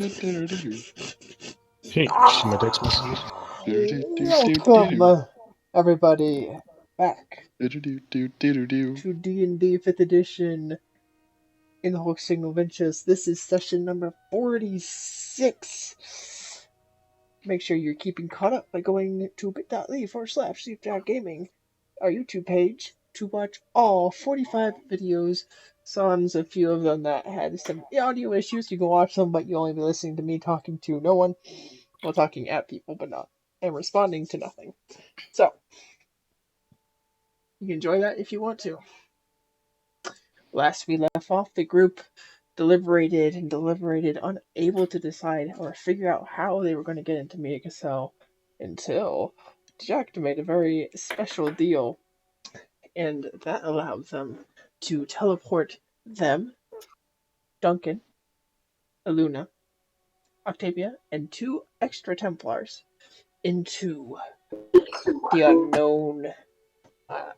Hey, see my text messages? Welcome, everybody, back to D&D 5th Edition in the Signo Ventures. This is session number 46. Make sure you're keeping caught up by going to bit.ly/sleepjaggaming, our YouTube page, to watch all 45 videos. Sans a few of them that had some audio issues. You can watch them, but you'll only be listening to me talking to no one. Well, talking at people, but not, and responding to nothing. So, you can enjoy that if you want to. Last we left off, the group deliberated, unable to decide or figure out how they were going to get into Miyakasel until Jack made a very special deal, and that allowed them to teleport them, Duncan, Aluna, Octavia, and 2 extra Templars into the unknown.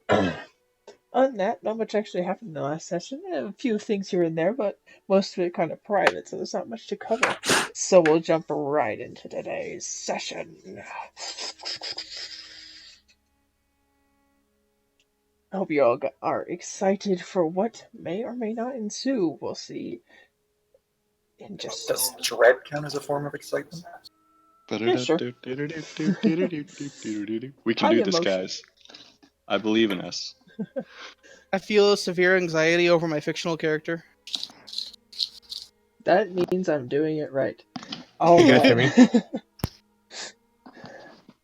Other than that, not much actually happened in the last session. A few things here and there, but most of it kind of private, so there's not much to cover. So we'll jump right into today's session. I hope you all are excited for what may or may not ensue. We'll see in just Does dread count as a form of excitement? Yeah, sure. We can do this, guys. I believe in us. I feel severe anxiety over my fictional character. That means I'm doing it right. You guys hear me?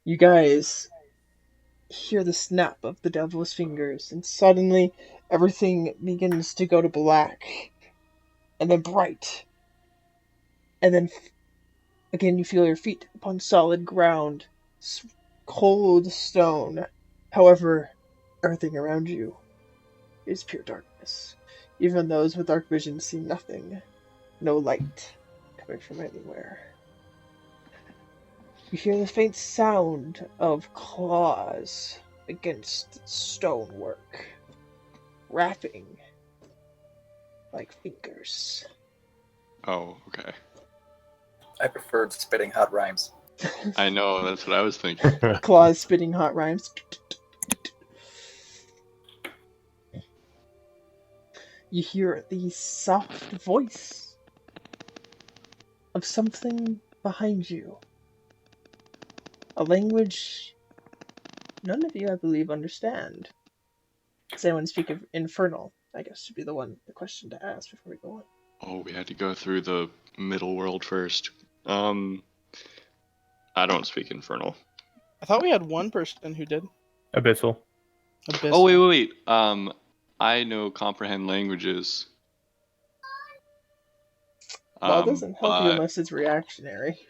You guys hear the snap of the devil's fingers, and suddenly everything begins to go to black, and then bright, and then again you feel your feet upon solid ground, cold stone. However, everything around you is pure darkness. Even those with dark vision see nothing, no light coming from anywhere. You hear the faint sound of claws against stonework, rapping like fingers. Oh, okay. I preferred spitting hot rhymes. I know, that's what I was thinking. Claws spitting hot rhymes. You hear the soft voice of something behind you. A language none of you, I believe, understand. Does anyone speak of Infernal? I guess should be the question to ask before we go on. Oh, we had to go through the middle world first. I don't speak Infernal. I thought we had one person who did. Abyssal. Oh, wait. I know comprehend languages. Well, it doesn't help you unless it's reactionary.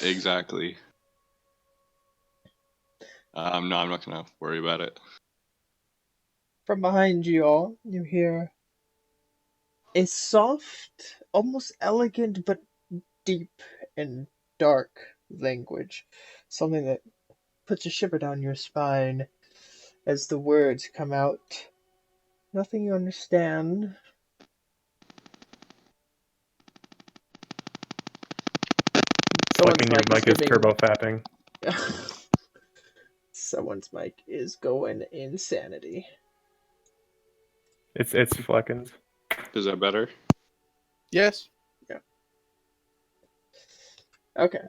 Exactly. No, I'm not gonna worry about it. From behind you all, you hear a soft, almost elegant, but deep and dark language. Something that puts a shiver down your spine as the words come out. Nothing you understand. Someone's your mic is turbo fapping. Someone's mic is going insanity. It's Fleckins. Is that better? Yes. Yeah. Okay.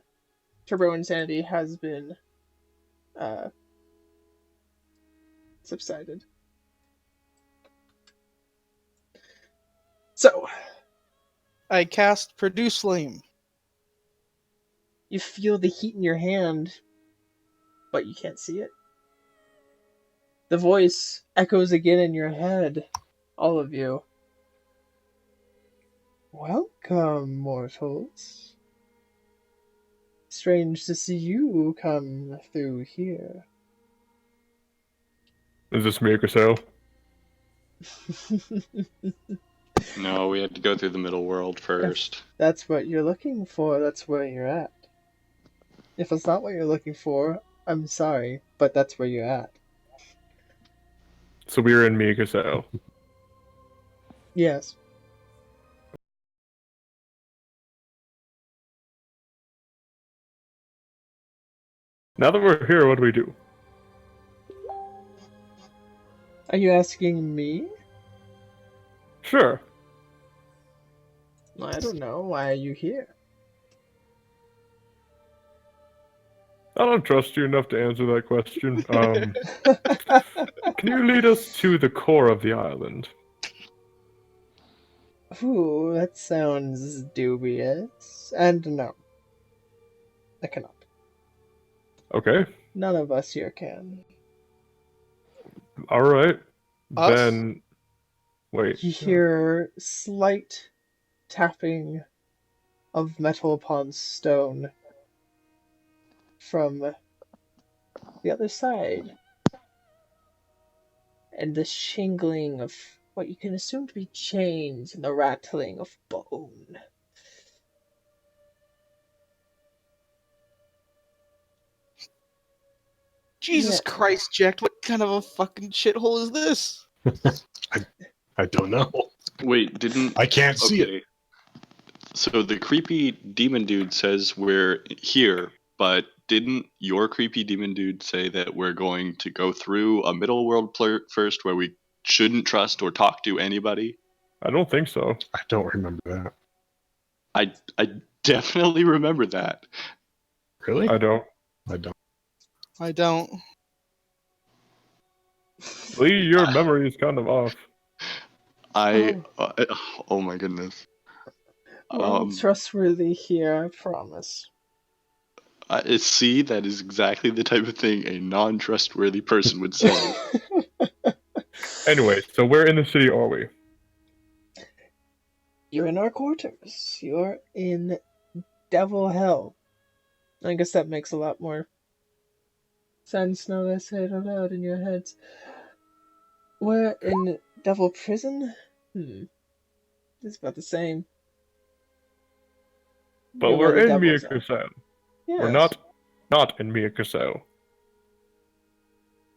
Turbo insanity has been subsided. So, I cast Produce Flame. You feel the heat in your hand, but you can't see it. The voice echoes again in your head, all of you. Welcome, mortals. Strange to see you come through here. Is this me or so? No, we had to go through the middle world first. If that's what you're looking for, that's where you're at. If it's not what you're looking for, I'm sorry, but that's where you're at. So we were in Miyakaso. Yes. Now that we're here, what do we do? Are you asking me? Sure. I don't know. Why are you here? I don't trust you enough to answer that question. Can you lead us to the core of the island? Ooh, that sounds dubious. And no. I cannot. Okay. None of us here can. Alright. Us? Then... Wait. You hear slight tapping of metal upon stone from the other side. And the shingling of what you can assume to be chains and the rattling of bone. Jesus Yeah. Christ, Jack, what kind of a fucking shithole is this? I don't know. Wait, didn't I can't see it. okay. So the creepy demon dude says we're here, but didn't your creepy demon dude say that we're going to go through a middle world first where we shouldn't trust or talk to anybody? I don't think so. I don't remember that. I definitely remember that. Really? I don't. I don't. I don't. Lee, your memory is kind of off. Oh my goodness. We're all trustworthy here, I promise. See, that is exactly the type of thing a non-trustworthy person would say. Anyway, so where in the city are we? You're in our quarters. You're in Devil Hell. I guess that makes a lot more sense now that I say it out loud in your heads. We're in Devil Prison? It's about the same. But You're where we're the in devils are. Miyakusen. Yes. We're not in Miyakusen.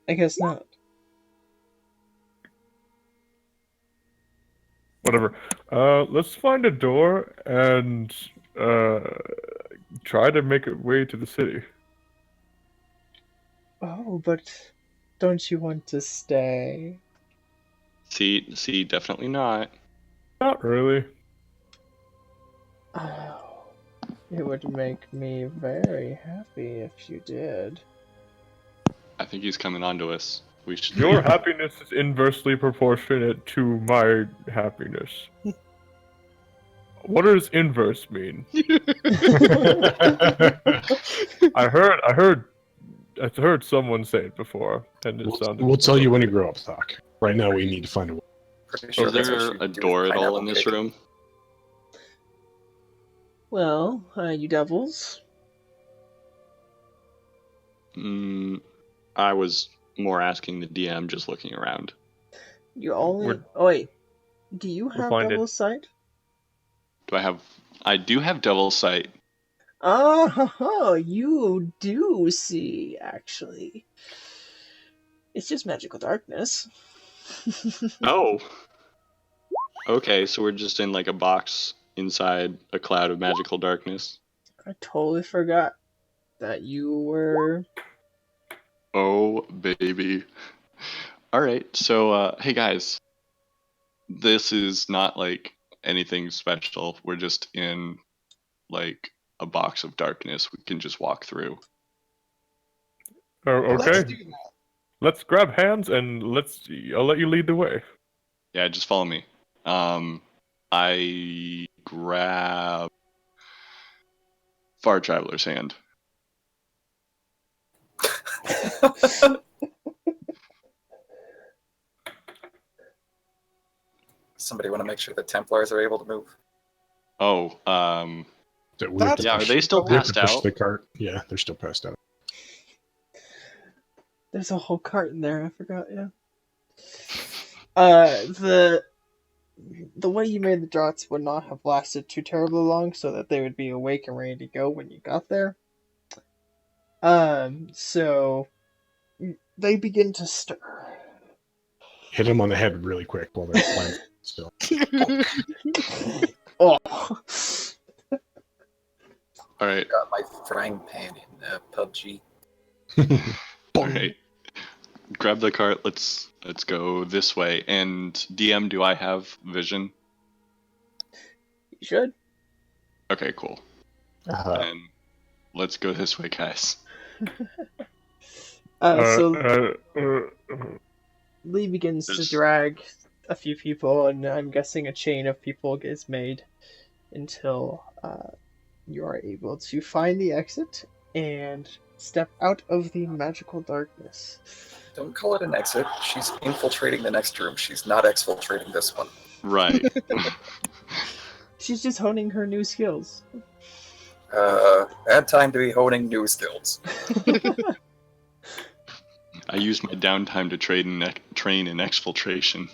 I guess not. Whatever. Let's find a door and try to make a way to the city. Oh, but don't you want to stay? See, definitely not. Not really. Oh, it would make me very happy if you did. I think he's coming on to us. We should Your leave. happiness is inversely proportionate to my happiness. What does inverse mean? I heard someone say it before, and it sounded. We'll tell you when you grow up, Thok. Right now, we need to find a way. Pretty sure Is that's what there you a do door with at all pineapple in this cake. room? Well, you devils. I was more asking the DM, just looking around. You only. We're- Oh, wait. Do you have find it. Devil's Sight? I do have Devil's Sight. Oh, you do see, actually. It's just magical darkness. Oh. Okay, so we're just in like a box inside a cloud of magical darkness. I totally forgot that you were. Oh, baby. Alright, so, hey guys. This is not like anything special. We're just in like a box of darkness we can just walk through. Oh, Let's okay. do that. Let's grab hands and I'll let you lead the way. Yeah, just follow me. I grab Far Traveler's hand. Somebody want to make sure the Templars are able to move? Oh, We have to yeah, are push- they still we have to passed push out? the cart. Yeah, they're still passed out. There's a whole cart in there, I forgot, yeah. The way you made the draughts would not have lasted too terribly long, so that they would be awake and ready to go when you got there. So they begin to stir. Hit them on the head really quick while they're flying still. Oh. Alright. Got my frying pan in PUBG. All right. Grab the cart. Let's go this way. And DM, do I have vision? You should. Okay, cool. And let's go this way, guys. So Lee begins to drag a few people, and I'm guessing a chain of people is made until you are able to find the exit and step out of the magical darkness. Don't call it an exit. She's infiltrating the next room. She's not exfiltrating this one. Right. She's just honing her new skills. Bad time to be honing new skills. I used my downtime to train in exfiltration.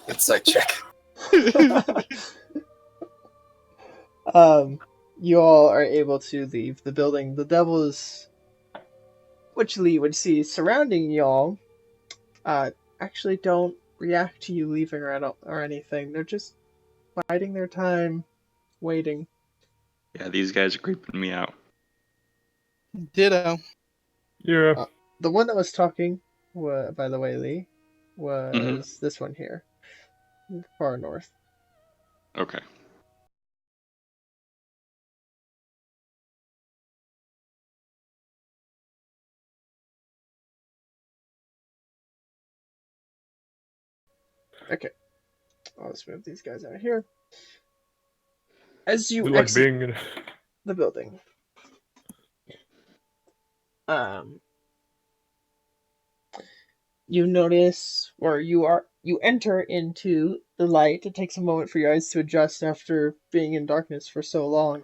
Insight check. You all are able to leave the building. The devils, which Lee would see surrounding y'all, actually don't react to you leaving or anything. They're just biding their time, waiting. Yeah, these guys are creeping me out. Ditto. Yeah. The one that was talking, by the way, Lee, was this one here, far north. Okay. Okay. Let's move these guys out here. As you Is it like exit being in... the building, you notice, or you enter into the light. It takes a moment for your eyes to adjust after being in darkness for so long.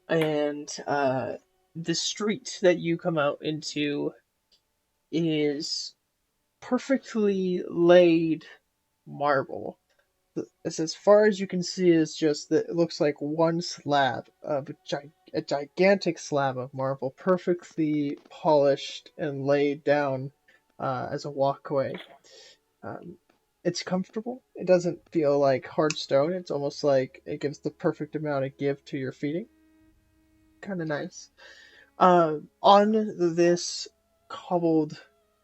And the street that you come out into is perfectly laid marble. As far as you can see, is just that it looks like one slab of a gigantic slab of marble, perfectly polished and laid down as a walkway. It's comfortable. It doesn't feel like hard stone. It's almost like it gives the perfect amount of give to your feeding. Kind of nice. On this cobbled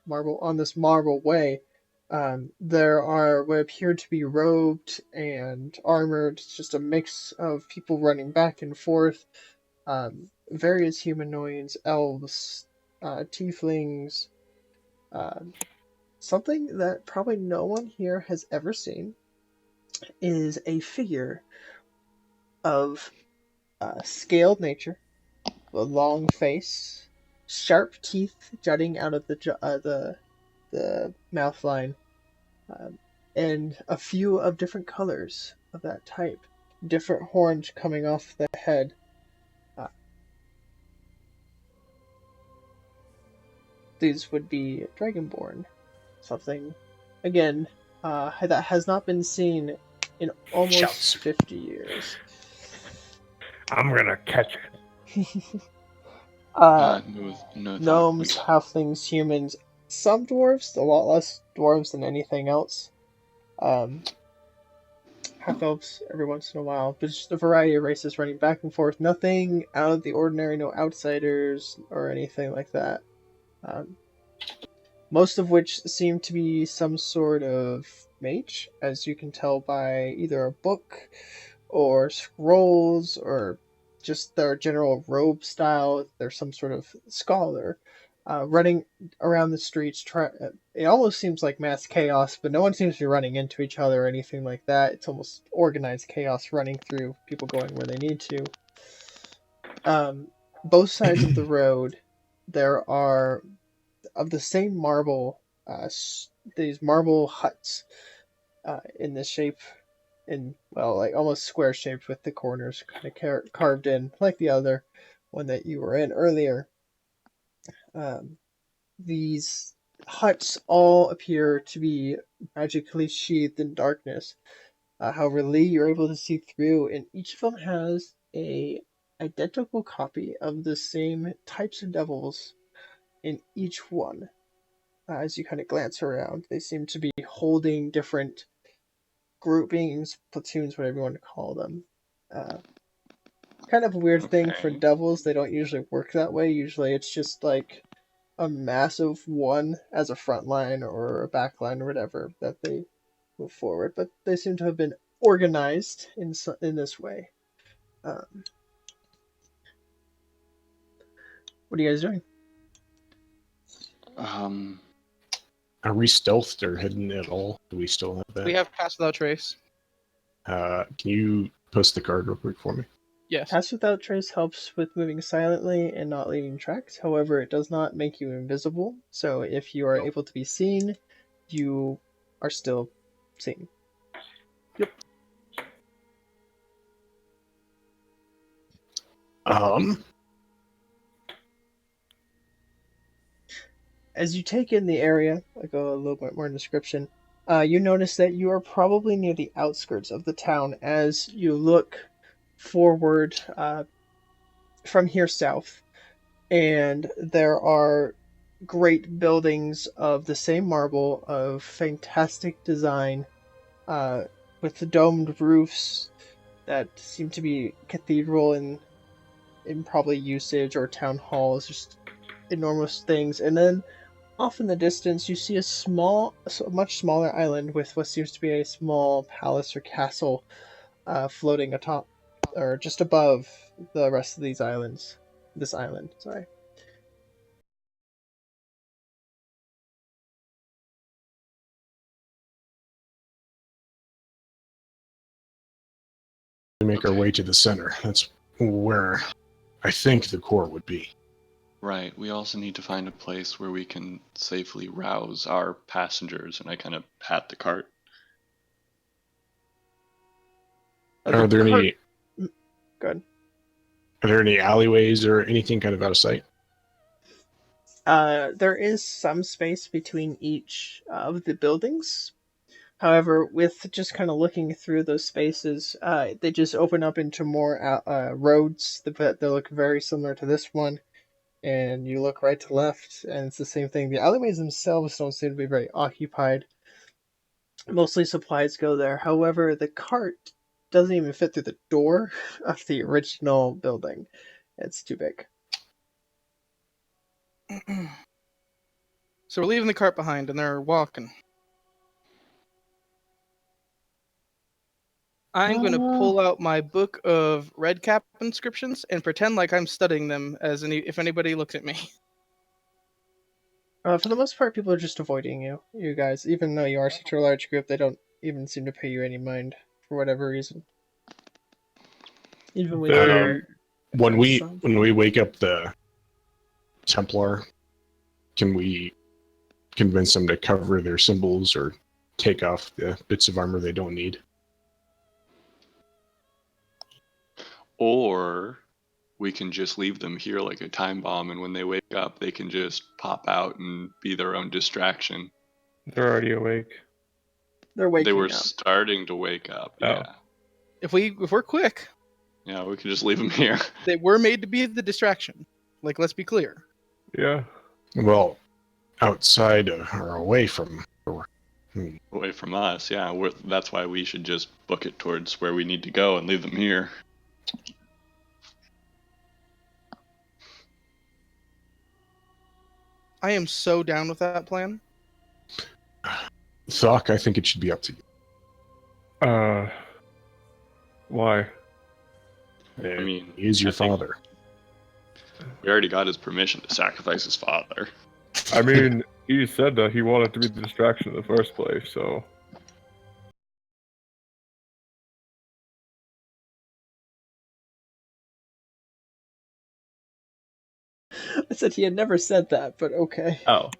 marble, on this marble way, there are what appear to be robed and armored. It's just a mix of people running back and forth. Various humanoids, elves, tieflings. Something that probably no one here has ever seen is a figure of scaled nature, a long face, sharp teeth jutting out of the mouth line, and a few of different colors of that type, different horns coming off the head. These would be Dragonborn, something again that has not been seen in almost Shouts. 50 years. I'm gonna catch it. No Gnomes, halflings, humans, some dwarves, a lot less dwarves than anything else. Half elves every once in a while, but just a variety of races running back and forth. Nothing out of the ordinary, no outsiders or anything like that. Most of which seem to be some sort of mage, as you can tell by either a book or scrolls or just their general robe style. They're some sort of scholar running around the streets. It almost seems like mass chaos, but no one seems to be running into each other or anything like that. It's almost organized chaos running through, people going where they need to. Both sides of the road, there are of the same marble, these marble huts in the shape, like almost square shaped with the corners kind of carved in, like the other one that you were in earlier. These huts all appear to be magically sheathed in darkness. However, Lee, you're able to see through, and each of them has a identical copy of the same types of devils in each one. As you kind of glance around, they seem to be holding different groupings, platoons, whatever you want to call them, kind of a weird thing for Okay. devils. They don't usually work that way. Usually it's just like a massive one as a front line or a back line or whatever that they move forward. But they seem to have been organized in this way. What are you guys doing? Are we stealthed or hidden at all? Do we still have that? We have Pass Without Trace. Can you post the card real quick for me? Yes. Pass Without Trace helps with moving silently and not leaving tracks. However, it does not make you invisible. So if you are able to be seen, you are still seen. Yep. As you take in the area, I'll go a little bit more in description. You notice that you are probably near the outskirts of the town as you look forward from here south, and there are great buildings of the same marble of fantastic design, with domed roofs that seem to be cathedral in probably usage or town halls, just enormous things. And then off in the distance, you see a much smaller island with what seems to be a small palace or castle floating atop or just above the rest of these islands. This island, sorry. We make our way to the center. That's where I think the core would be. Right. We also need to find a place where we can safely rouse our passengers, and I kind of pat the cart. Are there any? Good. Are there any alleyways or anything kind of out of sight? There is some space between each of the buildings. However, with just kind of looking through those spaces, they just open up into more roads that look very similar to this one. And you look right to left, and it's the same thing. The alleyways themselves don't seem to be very occupied. Mostly supplies go there. However, the cart doesn't even fit through the door of the original building. It's too big. So we're leaving the cart behind, and they're walking. I'm going to pull out my book of red cap inscriptions and pretend like I'm studying them if anybody looks at me. For the most part, people are just avoiding you guys. Even though you are such a large group, they don't even seem to pay you any mind for whatever reason. Even with your when we wake up the Templar, can we convince them to cover their symbols or take off the bits of armor they don't need? Or we can just leave them here like a time bomb, and when they wake up, they can just pop out and be their own distraction. They're already awake. They're waking They were up. starting to wake up, Oh. yeah. If we're quick, Yeah, we can just leave them here. they were made to be the distraction. Like, let's be clear. Yeah. Well, outside or away from. Away from us, yeah. That's why we should just book it towards where we need to go and leave them here. I am so down with that plan. Thok, I think it should be up to you. Why? I mean, he is your I think father. We already got his permission to sacrifice his father. I mean, he said that he wanted to be the distraction in the first place, so... I said he had never said that, but okay. Oh.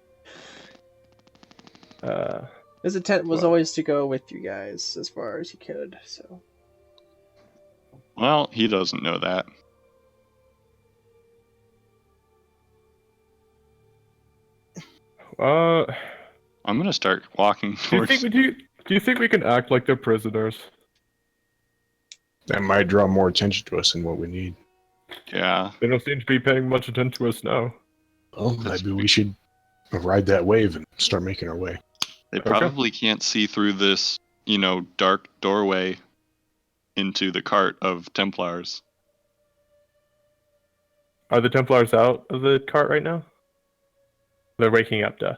His intent was always to go with you guys as far as he could, so... Well, he doesn't know that. I'm gonna start walking towards... Do you think we can act like they're prisoners? That might draw more attention to us than what we need. Yeah. They don't seem to be paying much attention to us now. Well, maybe we should ride that wave and start making our way. They probably can't see through this, dark doorway into the cart of Templars. Are the Templars out of the cart right now? They're waking up, duh.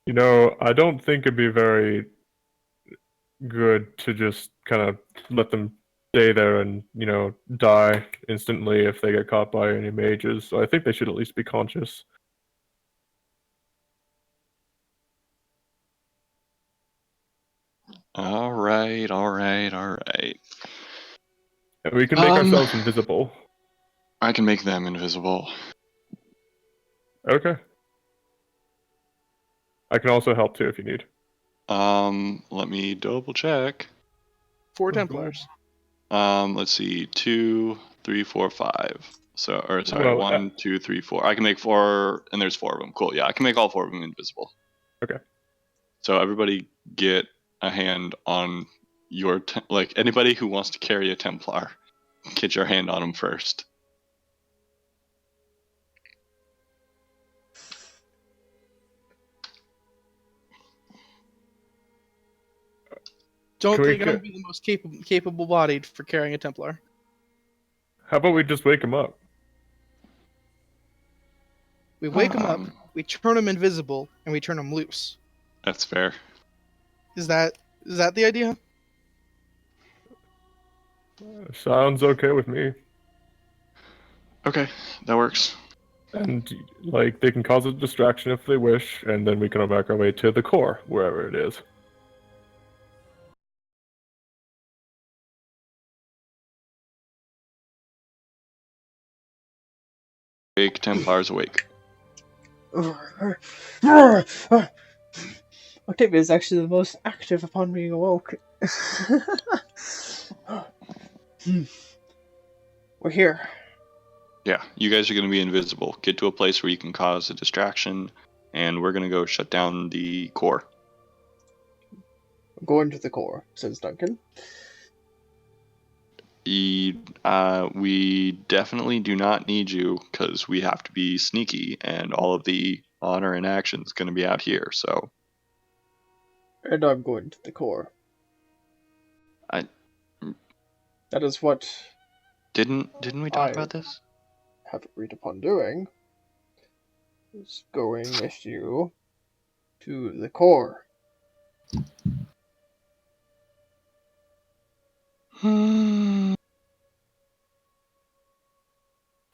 You know, I don't think it'd be very good to just kind of let them stay there and, die instantly if they get caught by any mages. So I think they should at least be conscious. All right. And we can make ourselves invisible. I can make them invisible. Okay. I can also help too if you need. Let me double check. 4 Templars. Let's see, 2, 3, 4, 5. So, or sorry, Well, 1, 2, 3, 4. I can make 4, and there's 4 of them. Cool. Yeah, I can make all 4 of them invisible. Okay. So everybody get a hand on your like anybody who wants to carry a Templar, get your hand on them first. Don't Can we think I'm ca- gonna be the most capable bodied for carrying a Templar. How about we just wake him up? We wake them up, we turn them invisible, and we turn them loose. That's fair. Is that the idea? Sounds okay with me. Okay, that works. And, like, they can cause a distraction if they wish, and then we can make our way to the core, wherever it is. Wake Templars awake. Octavia is actually the most active upon being awoke. We're here. Yeah, you guys are going to be invisible. Get to a place where you can cause a distraction, and we're going to go shut down the core. I'm going to the core, says Duncan. We definitely do not need you because we have to be sneaky, and all of the honor and action is going to be out here. So, And I'm going to the core. I That is what didn't we talk about this? have agreed upon doing. Is going with you to the core. Hmm.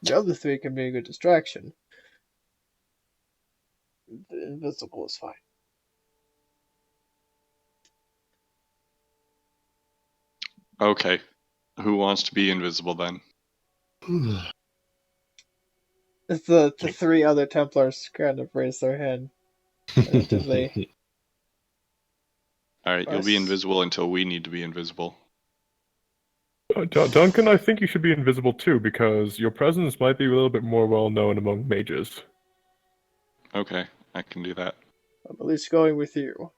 The other 3 can be a good distraction. The invisible is fine. Okay, who wants to be invisible then? The 3 other Templars kind of raise their hand tentatively. All right, you'll be invisible until we need to be invisible. Duncan, I think you should be invisible too, because your presence might be a little bit more well known among mages. Okay, I can do that. I'm at least going with you.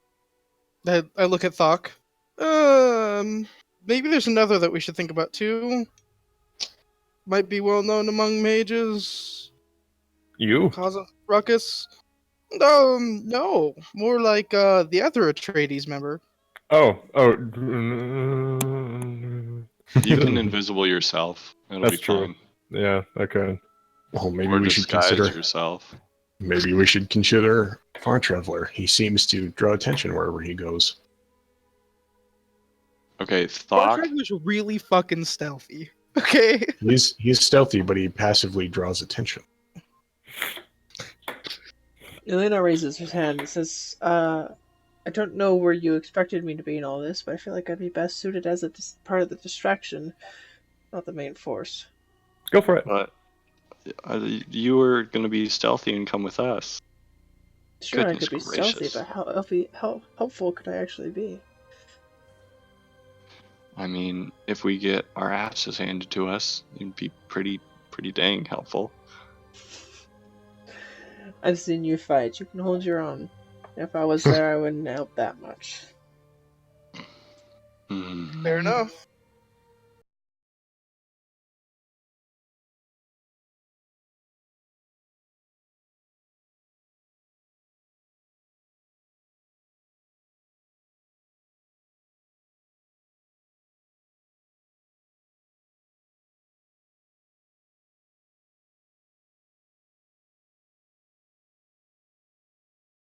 I look at Thok. Maybe there's another that we should think about too. Might be well known among mages. You? Cause a ruckus. No. More like the other Atreides member. Oh. You can invisible yourself. It'll That's be true. fine. Yeah, okay. Well, maybe Or we should disguise consider. yourself. Maybe we should consider Far Traveler. He seems to draw attention wherever he goes. Okay, Far Thok. Traveler's really fucking stealthy. Okay. He's stealthy, but he passively draws attention. Elena raises her hand and says, I don't know where you expected me to be in all this, but I feel like I'd be best suited as a part of the distraction, not the main force. Go for it. But you were going to be stealthy and come with us. Sure, Goodness I could be gracious. stealthy, but how helpful could I actually be? I mean, if we get our asses handed to us, it'd be pretty dang helpful. I've seen you fight. You can hold your own. If I was there, I wouldn't help that much. Fair enough.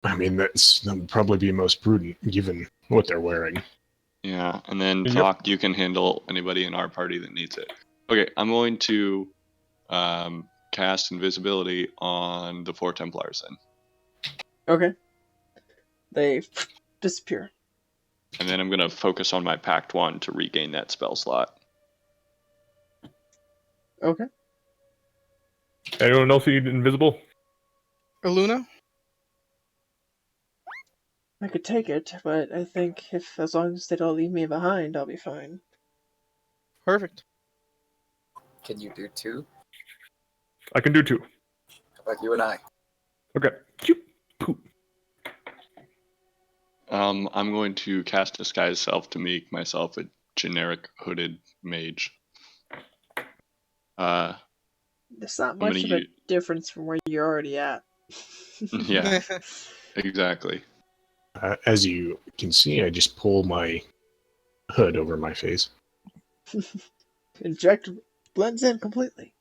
I mean, that would probably be most prudent given what they're wearing. Yeah, and then Yep. Talk, you can handle anybody in our party that needs it. Okay, I'm going to cast invisibility on the 4 Templars then. Okay. They disappear. And then I'm going to focus on my Pact 1 to regain that spell slot. Okay. Anyone else need invisible? Luna? I could take it, but I think as long as they don't leave me behind, I'll be fine. Perfect. Can you do 2? I can do 2. How about you and I? Okay. Choop. Poop. I'm going to cast Disguise Self to make myself a generic hooded mage. It's not I'm much gonna of a difference from where you're already at. Yeah, exactly. As you can see, I just pull my hood over my face. Inject blends in completely.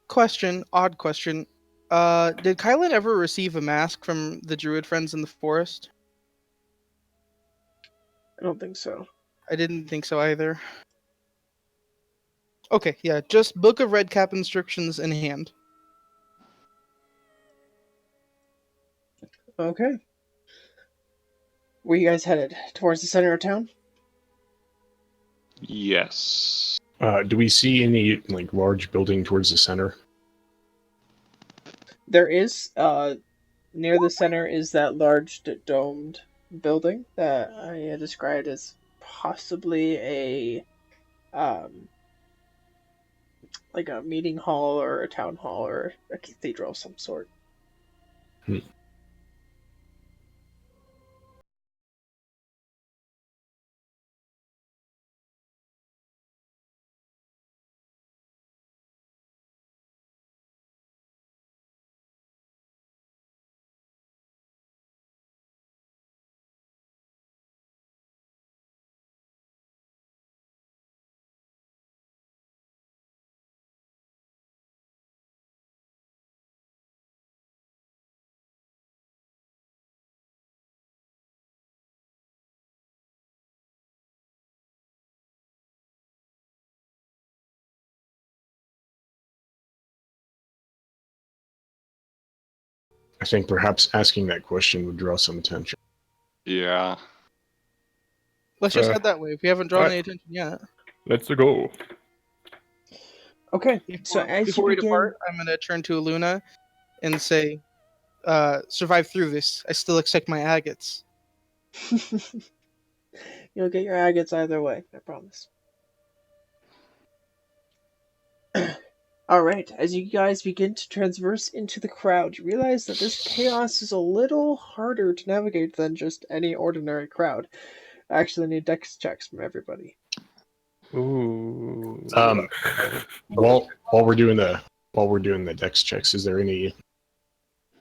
Question, odd question. Did Kylan ever receive a mask from the druid friends in the forest? I don't think so. I didn't think so either. Okay, yeah, just Book of Redcap instructions in hand. Okay. Were you guys headed towards the center of town? Yes. Do we see any large building towards the center? There is. Near the center is that large domed building that I had described as possibly like a meeting hall or a town hall or a cathedral of some sort. I think perhaps asking that question would draw some attention. Yeah. Let's just head that way. We haven't drawn any attention yet. Let's go. Okay, so as Before you we begin, depart, I'm going to turn to Luna and say, survive through this. I still expect my agates. you'll get your agates either way, I promise. Alright, as you guys begin to transverse into the crowd, you realize that this chaos is a little harder to navigate than just any ordinary crowd. I actually need dex checks from everybody. Ooh. While we're doing the dex checks, is there any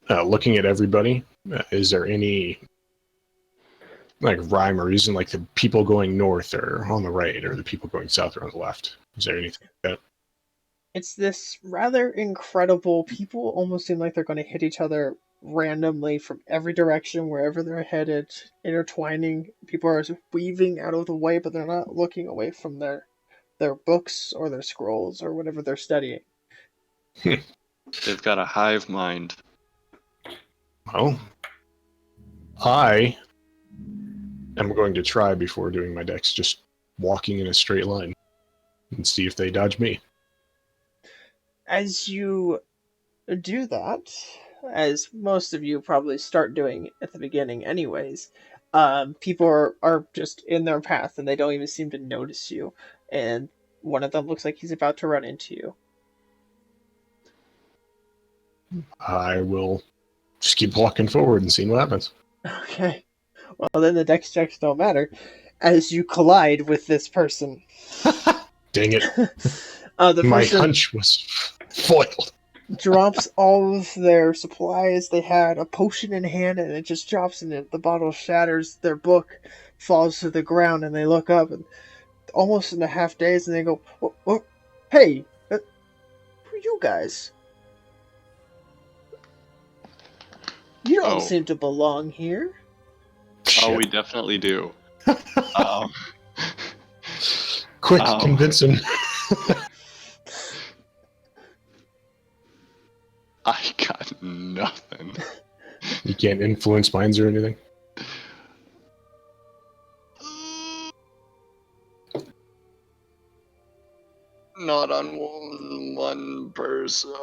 looking at everybody? Is there any rhyme or reason, like the people going north or on the right, or the people going south or on the left? Is there anything like that? It's this rather incredible. People almost seem like they're going to hit each other randomly from every direction, wherever they're headed, intertwining. People are weaving out of the way, but they're not looking away from their books or their scrolls or whatever they're studying. They've got a hive mind. Well, I am going to try before doing my dex, just walking in a straight line and see if they dodge me. As you do that, as most of you probably start doing at the beginning anyways, people are just in their path and they don't even seem to notice you, and one of them looks like he's about to run into you. I will just keep walking forward and seeing what happens. Okay, well then the dex checks don't matter as you collide with this person. Dang it. The My person hunch was foiled. drops all of their supplies. They had a potion in hand and it just drops in it. The bottle shatters, their book falls to the ground, and they look up and almost in a half daze and they go, hey, who are you guys? You don't Oh. seem to belong here. Oh, we Shit. definitely do. Quick, convince him. I got nothing. You can't influence minds or anything? Not on one person.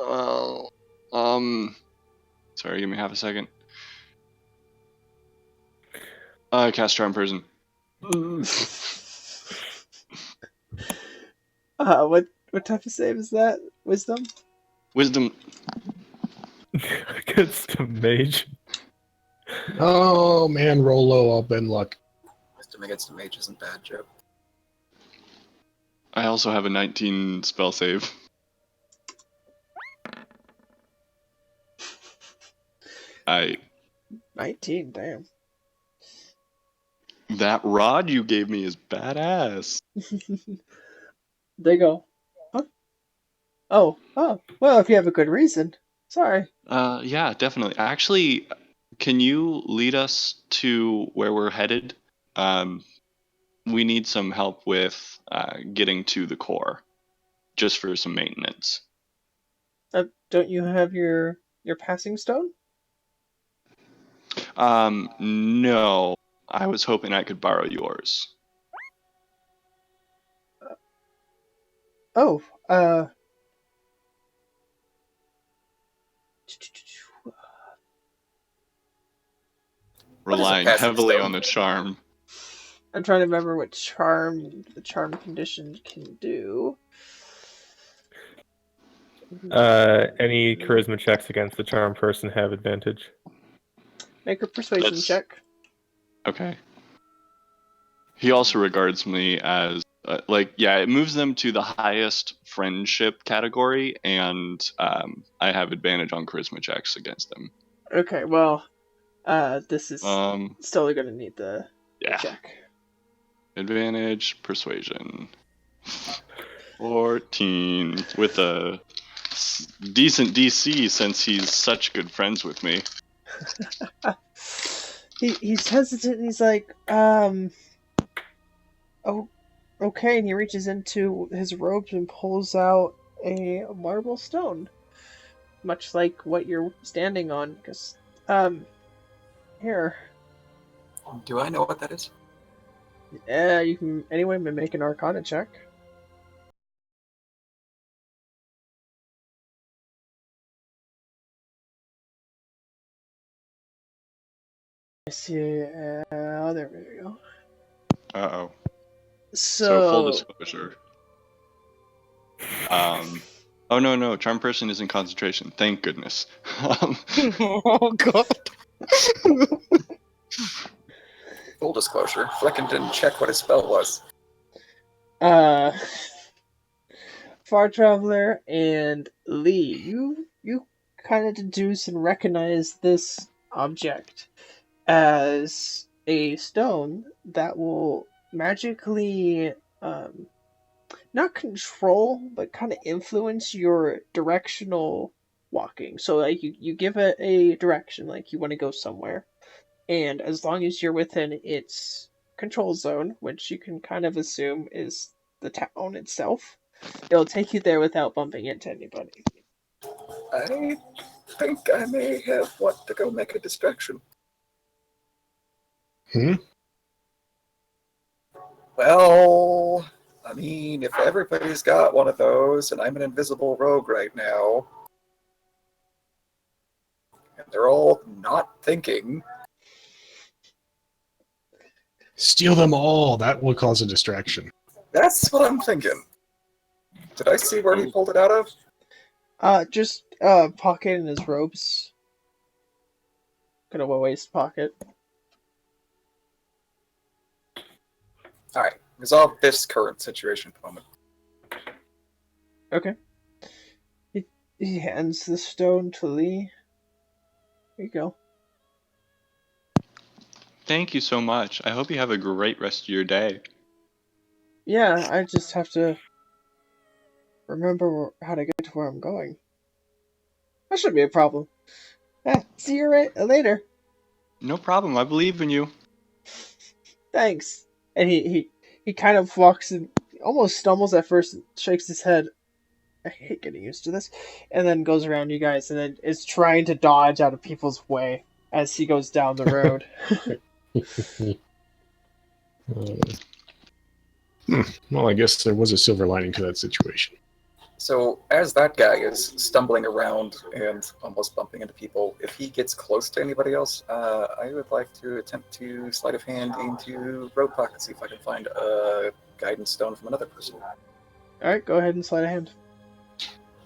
Sorry, give me half a second. Cast charm person. What type of save is that? Wisdom? Wisdom. Against a mage. Oh man, roll low, I'll bend luck. Wisdom against a mage isn't bad, Joe. I also have a 19 spell save. I 19, damn. That rod you gave me is badass. There you go. Huh? Oh, well, if you have a good reason. Sorry. Yeah, definitely. Actually, can you lead us to where we're headed? We need some help with getting to the core, just for some maintenance. Don't you have your passing stone? No. I was hoping I could borrow yours. Oh, What is a Relying passing heavily stone? on the charm. I'm trying to remember what the charm condition can do. Any charisma checks against the charm person have advantage. Make a persuasion check. Okay. He also regards me as, it moves them to the highest friendship category, and I have advantage on charisma checks against them. Okay, well, this is still going to need the check. Advantage, persuasion. 14 with a decent DC since he's such good friends with me. He's hesitant and he's like, oh, okay, and he reaches into his robes and pulls out a marble stone. Much like what you're standing on, because, here. Do I know what that is? You can, anyway, make an Arcana check. I see, there we go. Uh-oh. So full disclosure. Oh no, charm person is in concentration. Thank goodness. Oh god. Full disclosure, Flecken didn't check what his spell was. Far Traveler and Lee, you kind of deduce and recognize this object as a stone that will magically not control but kind of influence your directional walking. So like you give it a direction, like you want to go somewhere, and as long as you're within its control zone, which you can kind of assume is the town itself, it'll take you there without bumping into anybody. I think I may have want to go make a distraction. Well, I mean, if everybody's got one of those, and I'm an invisible rogue right now, and they're all not thinking... Steal them all. That will cause a distraction. That's what I'm thinking. Did I see where he pulled it out of? Just pocket in his robes. Kind of a waist pocket. Alright, resolve this current situation at the moment. Okay. He hands the stone to Lee. Here you go. Thank you so much. I hope you have a great rest of your day. Yeah, I just have to remember how to get to where I'm going. That shouldn't be a problem. See you later. No problem. I believe in you. Thanks. And he kind of walks and almost stumbles at first, shakes his head. I hate getting used to this. And then goes around you guys and then is trying to dodge out of people's way as he goes down the road. Well, I guess there was a silver lining to that situation. So, as that guy is stumbling around and almost bumping into people, if he gets close to anybody else, I would like to attempt to sleight of hand into road pocket, see if I can find a guidance stone from another person. Alright, go ahead and slide a hand.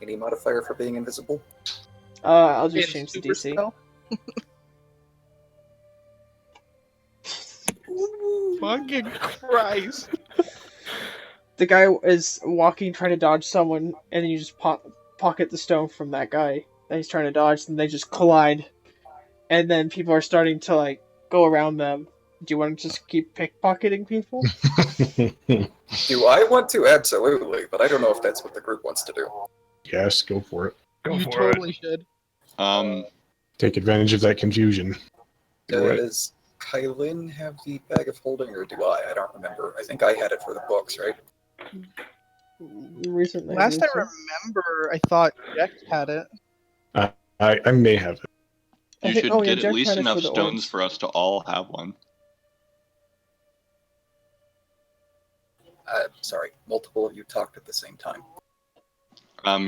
Any modifier for being invisible? I'll just And change the super DC. spell? Fucking Christ. The guy is walking, trying to dodge someone, and you just pocket the stone from that guy that he's trying to dodge, and they just collide. And then people are starting to, like, go around them. Do you want to just keep pickpocketing people? Do I want to? Absolutely, but I don't know if that's what the group wants to do. Yes, go for it. Go You for totally should. Take advantage of that confusion. Does Kylin have the bag of holding, or do I? I don't remember. I think I had it for the books, right? Recently. Last I remember, I thought Jack had it. I may have it. You should get at least enough stones for us to all have one. Sorry, multiple of you talked at the same time.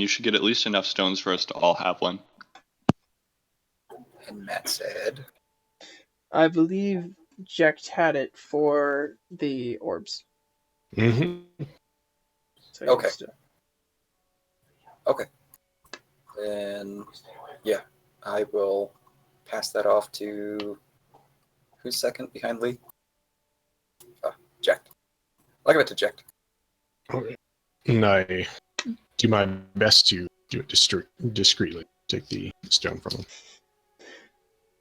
You should get at least enough stones for us to all have one. And Matt said... I believe Jecht had it for the orbs. Mm-hmm. So Okay. Okay. Then, yeah, I will pass that off to... Who's second behind Lee? Jack. I'll give it to Jack. And I do my best to do it discreetly. Take the stone from him.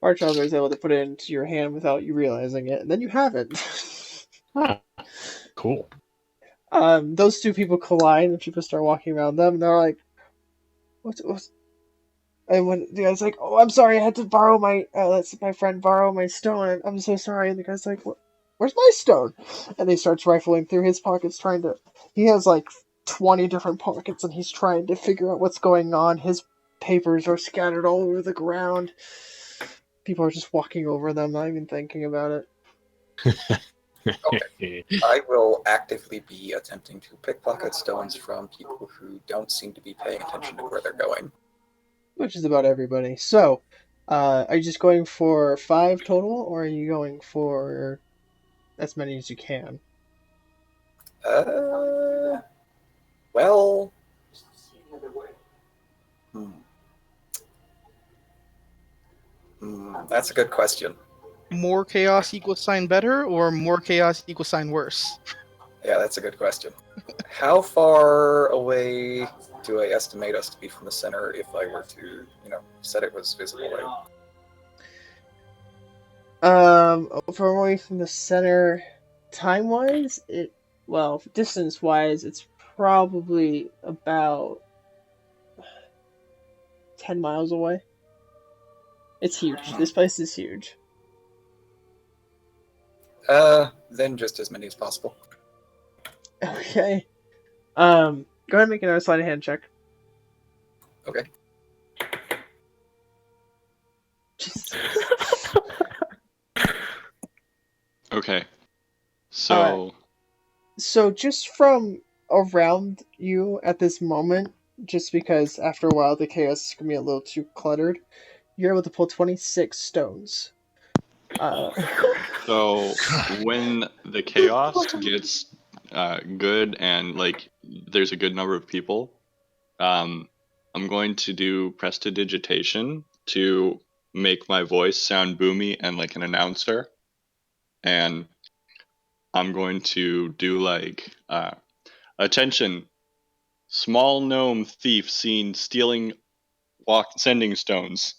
Archibald is able to put it into your hand without you realizing it, and then you have it. Cool. Those two people collide, and people start walking around them, and they're like, "What's?" And when the guy's like, "Oh, I'm sorry, I had to borrow let my friend borrow my stone. I'm so sorry." And the guy's like, "Where's my stone?" And he starts rifling through his pockets, he has like 20 different pockets, and he's trying to figure out what's going on. His papers are scattered all over the ground. People are just walking over them, not even thinking about it. Okay. I will actively be attempting to pickpocket stones from people who don't seem to be paying attention to where they're going. Which is about everybody. So, are you just going for 5 total, or are you going for as many as you can? Well... That's a good question. More chaos equals sign better, or more chaos equals sign worse? Yeah, that's a good question. How far away do I estimate us to be from the center if I were to, said it was visible, right? From away from the center, time-wise, distance-wise, it's probably about 10 miles away. It's huge. This place is huge. Then just as many as possible. Okay. Go ahead and make another sleight of hand check. Okay. Okay. So... So just from around you at this moment, just because after a while the chaos is going to be a little too cluttered, you're able to pull 26 stones. So when the chaos gets good and like there's a good number of people, I'm going to do prestidigitation to make my voice sound boomy and like an announcer, and I'm going to do like attention, small gnome thief seen stealing sending stones.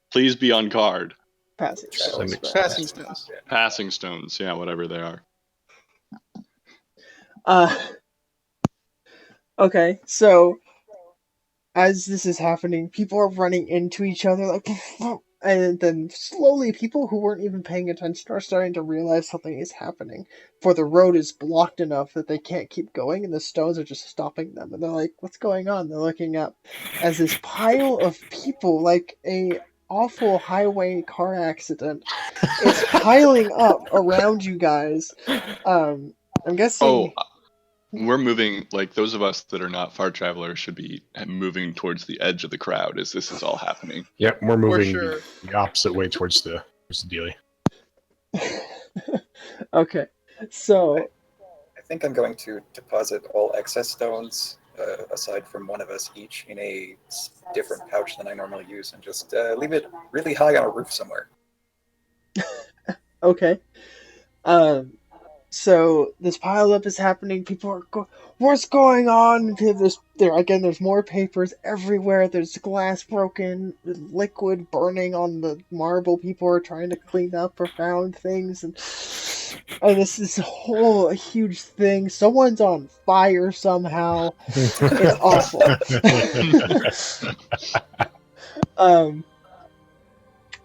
Please be on guard. Passing stones. Passing stones, yeah, whatever they are. Okay, so as this is happening, people are running into each other, like, and then slowly people who weren't even paying attention are starting to realize something is happening. For the road is blocked enough that they can't keep going, and the stones are just stopping them. And they're like, "What's going on?" They're looking up as this pile of people, like a awful highway car accident, is piling up around you guys. I'm guessing. Oh, we're moving, like, those of us that are not far travelers should be moving towards the edge of the crowd as this is all happening. Yep, we're moving sure. the opposite way towards the dealie. Okay, so I think I'm going to deposit all excess stones, aside from one of us each, in a different pouch than I normally use, and just leave it really high on a roof somewhere. okay. So this pileup is happening. People are what's going on? There's more papers everywhere. There's glass broken, liquid burning on the marble. People are trying to clean up or found things, and this is a huge thing. Someone's on fire somehow. It's awful.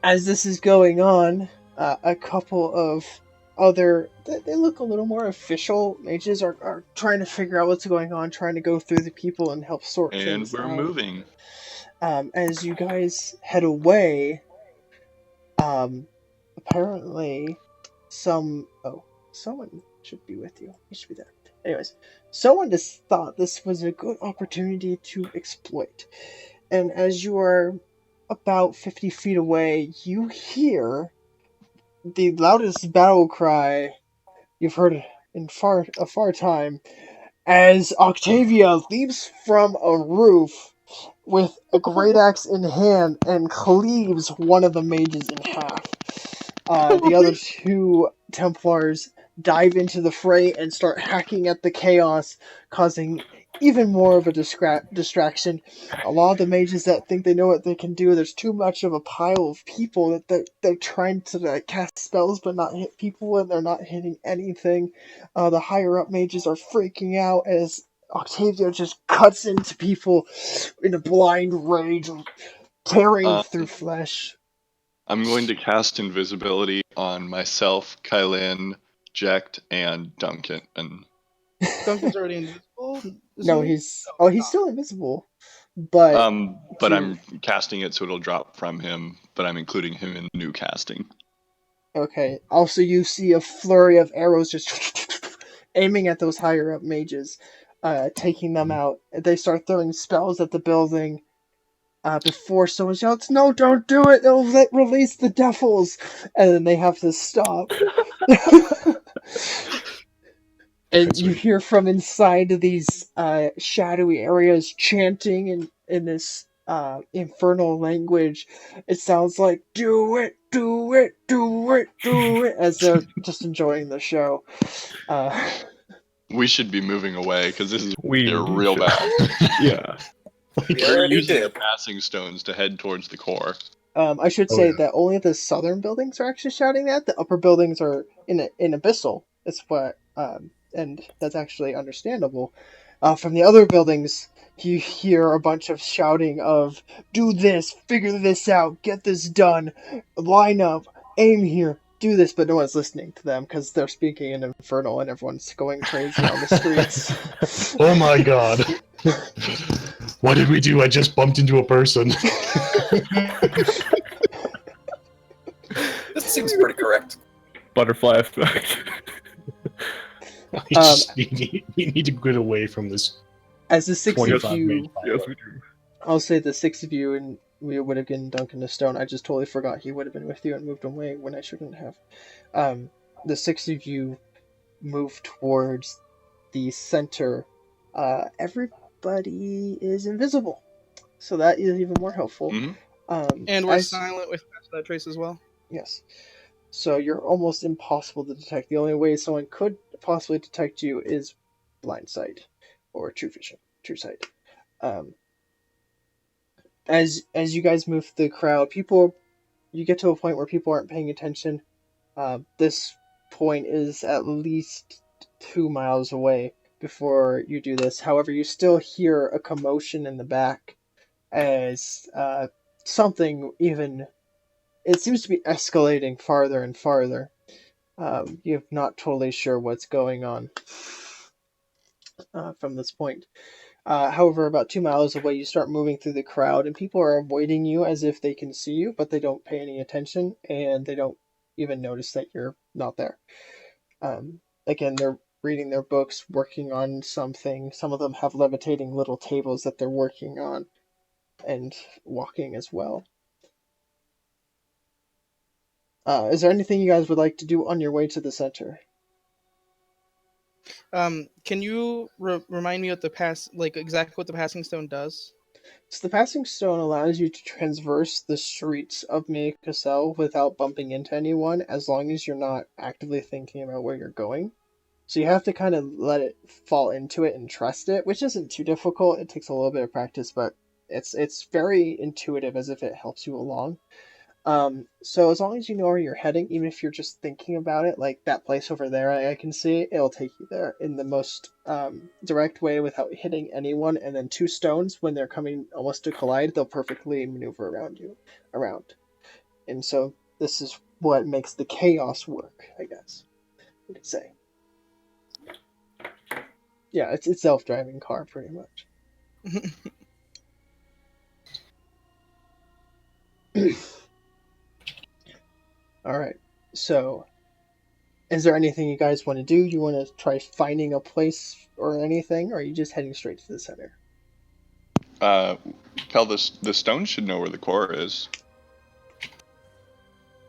As this is going on, a couple of they look a little more official mages are trying to figure out what's going on, trying to go through the people and help sort And things we're out. moving. As you guys head away, apparently someone should be with you. He should be there. Anyways, someone just thought this was a good opportunity to exploit. And as you are about 50 feet away, you hear the loudest battle cry you've heard in a far time, as Octavia leaps from a roof with a great axe in hand and cleaves one of the mages in half. The other two Templars dive into the fray and start hacking at the chaos, causing even more of a distraction. A lot of the mages that think they know what they can do, there's too much of a pile of people that they're trying to cast spells but not hit people, and they're not hitting anything. The higher up mages are freaking out as Octavia just cuts into people in a blind rage, tearing through flesh. I'm going to cast invisibility on myself, Kylan, Jekt, and Duncan. And Duncan's already invisible. No, he's still invisible, but I'm casting it so it'll drop from him, but I'm including him in the new casting. Okay. Also, you see a flurry of arrows just aiming at those higher up mages, taking them out. They start throwing spells at the building. Before someone shouts, "No, don't do it! They'll release the devils!" And then they have to stop. And you hear from inside of these shadowy areas chanting in this infernal language. It sounds like, "Do it, do it, do it, do it," as they're just enjoying the show. We should be moving away because this is We real should. bad. Yeah. We We're already using the did. passing stones to head towards the core. I should Oh, say yeah. that only the southern buildings are actually shouting that. The upper buildings are in abyssal. It's what, and that's actually understandable. From the other buildings, you hear a bunch of shouting of "Do this, figure this out, get this done, line up, aim here, do this," but no one's listening to them because they're speaking in Infernal and everyone's going crazy on the streets. Oh my god. What did we do? I just bumped into a person. This seems pretty correct. Butterfly effect. You need to get away from this. As the six of 25 you, mage Yes, pilot. we do. I'll say the six of you, and we would have given Duncan to Stone. I just totally forgot he would have been with you and moved away when I shouldn't have. The six of you move towards the center. Everybody is invisible, so that is even more helpful. Mhm. And we're silent with that trace as well. Yes. So you're almost impossible to detect. The only way someone could possibly detect you is blind sight or true vision, true sight. As you guys move through the crowd, you get to a point where people aren't paying attention. This point is at least 2 miles away before you do this. However, you still hear a commotion in the back. as something even. It seems to be escalating farther and farther. You're not totally sure what's going on from this point. However, about 2 miles away, you start moving through the crowd, and people are avoiding you as if they can see you, but they don't pay any attention, and they don't even notice that you're not there. Again, they're reading their books, working on something. Some of them have levitating little tables that they're working on, and walking as well. Is there anything you guys would like to do on your way to the center? Can you remind me what exactly what the passing stone does? So the passing stone allows you to traverse the streets of Miyakosel without bumping into anyone, as long as you're not actively thinking about where you're going. So you have to kind of let it fall into it and trust it, which isn't too difficult. It takes a little bit of practice, but it's very intuitive, as if it helps you along. So as long as you know where you're heading, even if you're just thinking about it, like that place over there, I can see, it'll take you there in the most direct way without hitting anyone. And then 2 stones, when they're coming almost to collide, they'll perfectly maneuver around. And so this is what makes the chaos work, I guess you could say. Yeah, it's self-driving car pretty much. All right. So, is there anything you guys want to do? You want to try finding a place or anything, or are you just heading straight to the center? Tell the stone should know where the core is.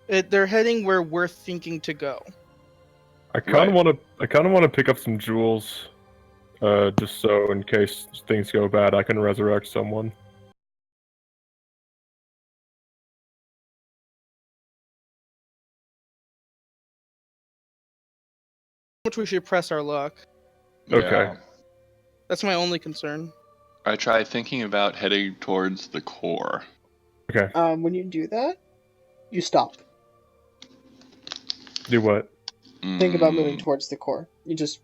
They're heading where we're thinking to go. I kind of want to pick up some jewels, just so in case things go bad, I can resurrect someone. Which we should press our luck. Okay. Yeah. That's my only concern. I try thinking about heading towards the core. Okay. When you do that, you stop. Do what? Think about moving towards the core. You just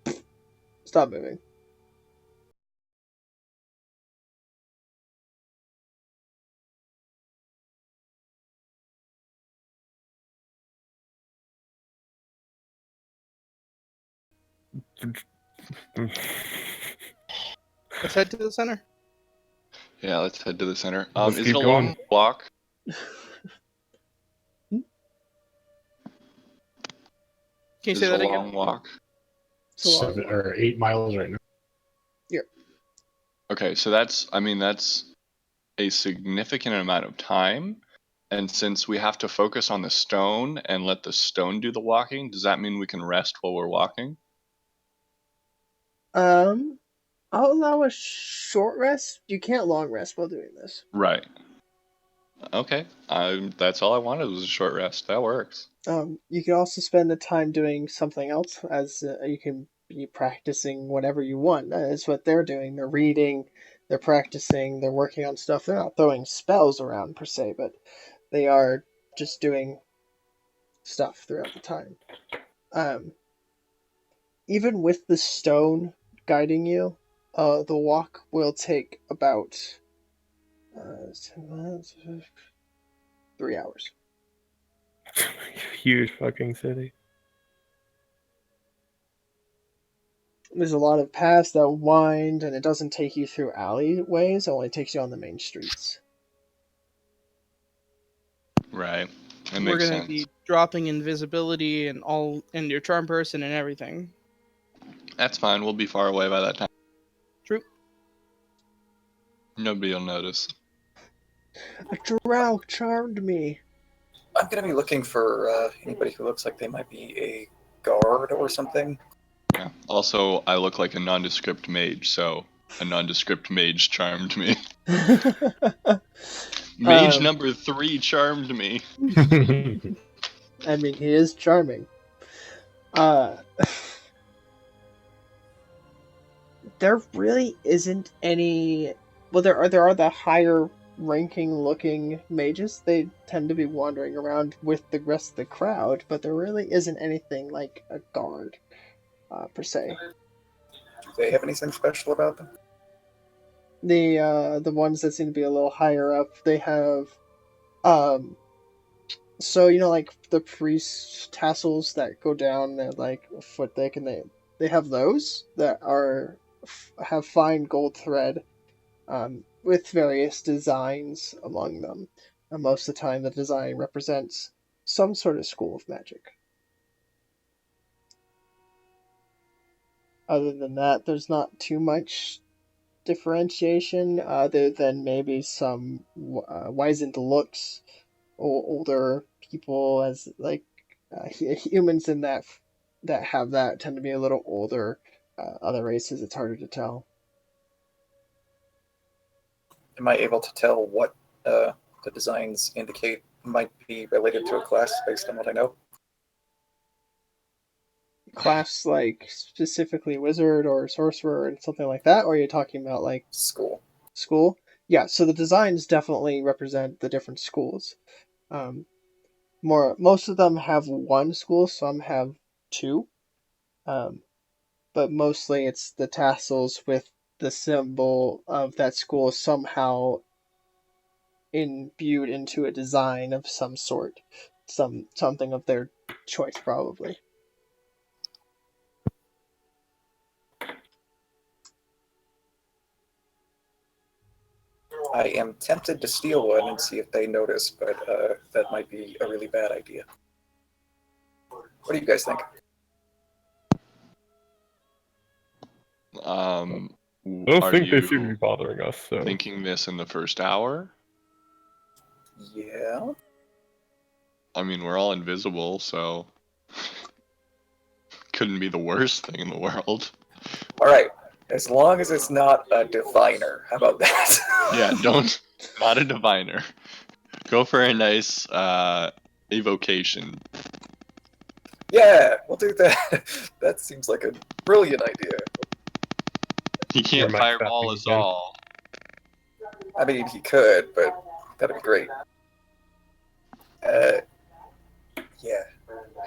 stop moving. Let's head to the center. Yeah, let's head to the center. Let's Is keep it a going. long walk? Can you say that a again? long walk? It's a long 7 walk. or 8 miles right now. Okay, so that's a significant amount of time. And since we have to focus on the stone and let the stone do the walking, does that mean we can rest while we're walking? I'll allow a short rest. You can't long rest while doing this. Right. Okay. That's all I wanted was a short rest. That works. You can also spend the time doing something else, as you can be practicing whatever you want. That's what they're doing. They're reading, they're practicing, they're working on stuff. They're not throwing spells around per se, but they are just doing stuff throughout the time. Even with the stone guiding you, the walk will take about 3 hours. Huge fucking city. There's a lot of paths that wind, and it doesn't take you through alleyways. It only takes you on the main streets. Right. That We're makes gonna sense. be dropping invisibility and your charm person and everything. That's fine. We'll be far away by that time. True. Nobody will notice. A drow charmed me. I'm going to be looking for anybody who looks like they might be a guard or something. Yeah. Also, I look like a nondescript mage, so a nondescript mage charmed me. Mage number 3 charmed me. I mean, he is charming. There really isn't any. Well, there are the higher ranking looking mages. They tend to be wandering around with the rest of the crowd, but there really isn't anything like a guard, per se. Do they have anything special about them? The ones that seem to be a little higher up, they have so like the priest tassels that go down, they're like a foot thick, and they have those that have fine gold thread, with various designs among them. And most of the time, the design represents some sort of school of magic. Other than that, there's not too much differentiation, other than maybe some wizened looks, or older people, as like humans in that have that tend to be a little older. Other races, it's harder to tell. Am I able to tell what the designs indicate might be related to a class based on what I know? Class like specifically wizard or sorcerer and something like that, or are you talking about like School. school? Yeah, so the designs definitely represent the different schools. Most of them have one school, some have two. But mostly it's the tassels with the symbol of that school somehow imbued into a design of some sort, something of their choice, probably. I am tempted to steal one and see if they notice, but that might be a really bad idea. What do you guys think? I don't Are think they seem to you be bothering us. So thinking this in the first hour? Yeah. I mean, we're all invisible, so couldn't be the worst thing in the world. All right. As long as it's not a diviner. How about that? Yeah, not a diviner. Go for a nice evocation. Yeah, we'll do that. That seems like a brilliant idea. He can't my fireball crafting us again. all. I mean, he could, but that'd be great. Yeah.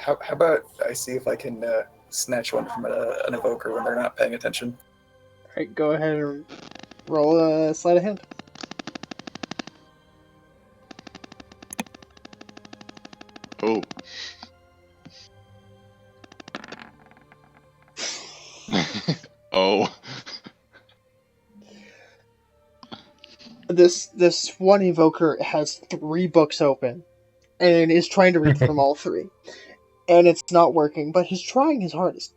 How about I see if I can snatch one from an evoker when they're not paying attention? Alright, go ahead and roll a sleight of hand. Oh. Oh. This one evoker has 3 books open and is trying to read from all 3. And it's not working, but he's trying his hardest.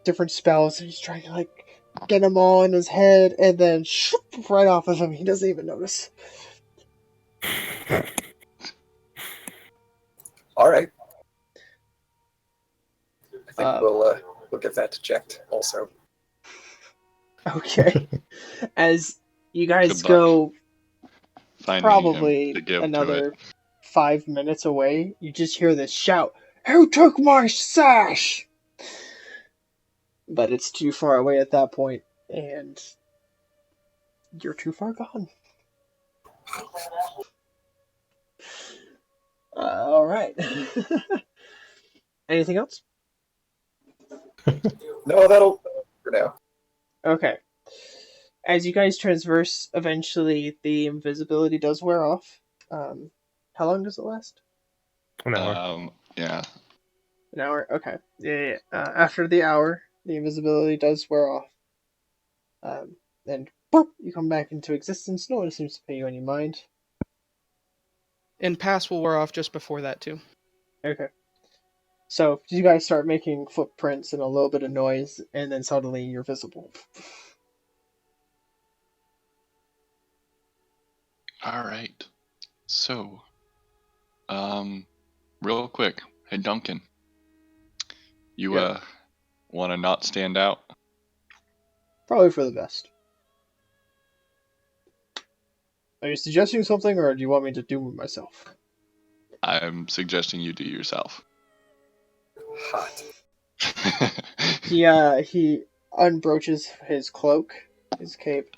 Different spells, and he's trying to like get them all in his head, and then shoop, right off of him. He doesn't even notice. All right. I think Uh, we'll get that checked also. Okay. As you guys Good luck go finding him probably to give to it. another 5 minutes away, you just hear this shout, "Who took my sash?" But it's too far away at that point, and you're too far gone. Alright. Anything else? No, that'll for now. Okay. As you guys traverse, eventually the invisibility does wear off. How long does it last? An hour. Yeah. An hour? Okay. Yeah. After the hour, the invisibility does wear off. And boop, you come back into existence. No one seems to pay you any mind. And pass will wear off just before that too. Okay. So you guys start making footprints and a little bit of noise, and then suddenly you're visible. All right. So, real quick, hey Duncan, you Yeah. want to not stand out? Probably for the best. Are you suggesting something, or do you want me to do it myself? I'm suggesting you do yourself. Hot. He unbroaches his cloak, his cape,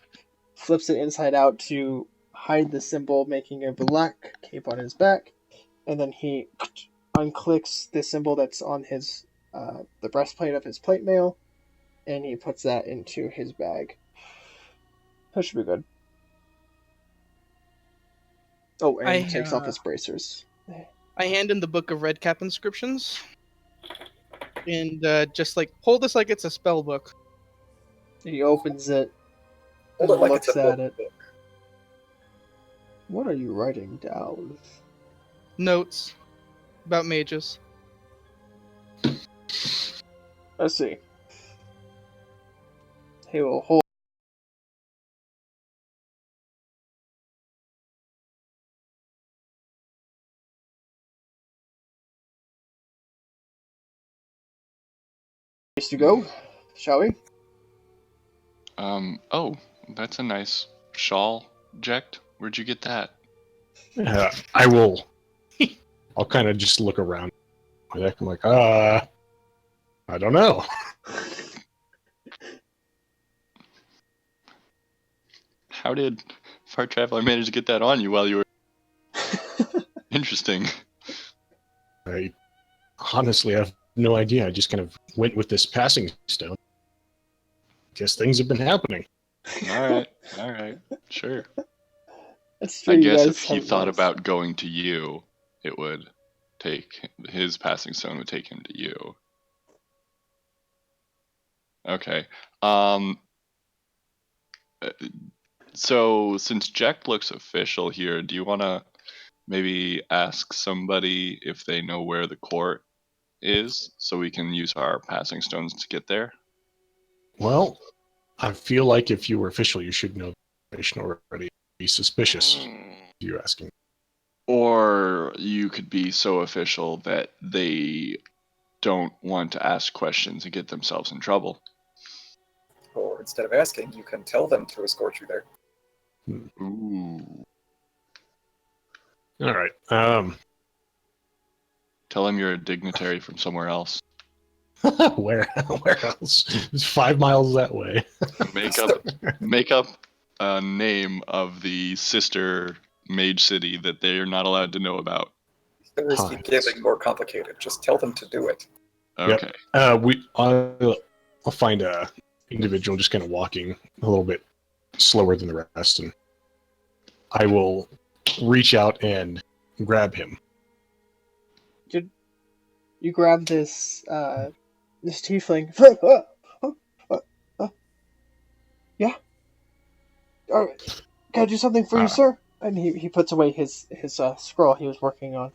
flips it inside out to hide the symbol, making a black cape on his back, and then he unclicks the symbol that's on his the breastplate of his plate mail, and he puts that into his bag. That should be good. Oh, and he I takes off his bracers. I hand in the book of red cap inscriptions, and just like hold this like it's a spell book. He opens it and Hold it like it's looks a at book. it. What are you writing down? Notes about mages. Let's see. He will hold. To go, shall we? Oh, that's a nice shawl, Jekt. Where'd you get that? I will. I'll kind of just look around. I'm like, I don't know. How did Far Traveler manage to get that on you while you were... Interesting. I honestly have no idea. I just kind of went with this passing stone. Guess things have been happening. Alright, sure. That's true. I You guess guys if he have thought nice. about going to you, it would take... His passing stone would take him to you. Okay. So, since Jack looks official here, do you want to maybe ask somebody if they know where the court is, so we can use our passing stones to get there? Well, I feel like if you were official, you should know the information already. Be suspicious. You asking? Or you could be so official that they don't want to ask questions and get themselves in trouble. Or instead of asking, you can tell them to escort you there. Ooh. All right. Tell them you're a dignitary from somewhere else. Where else? It's 5 miles that way. Make up a name of the sister mage city that they're not allowed to know about. Things keep getting more complicated. Just tell them to do it. Okay. Yep. I'll find a individual just kind of walking a little bit slower than the rest, and I will reach out and grab him. You grab this this tiefling. Yeah. All right. Can I do something for you, sir? And he puts away his scroll he was working on.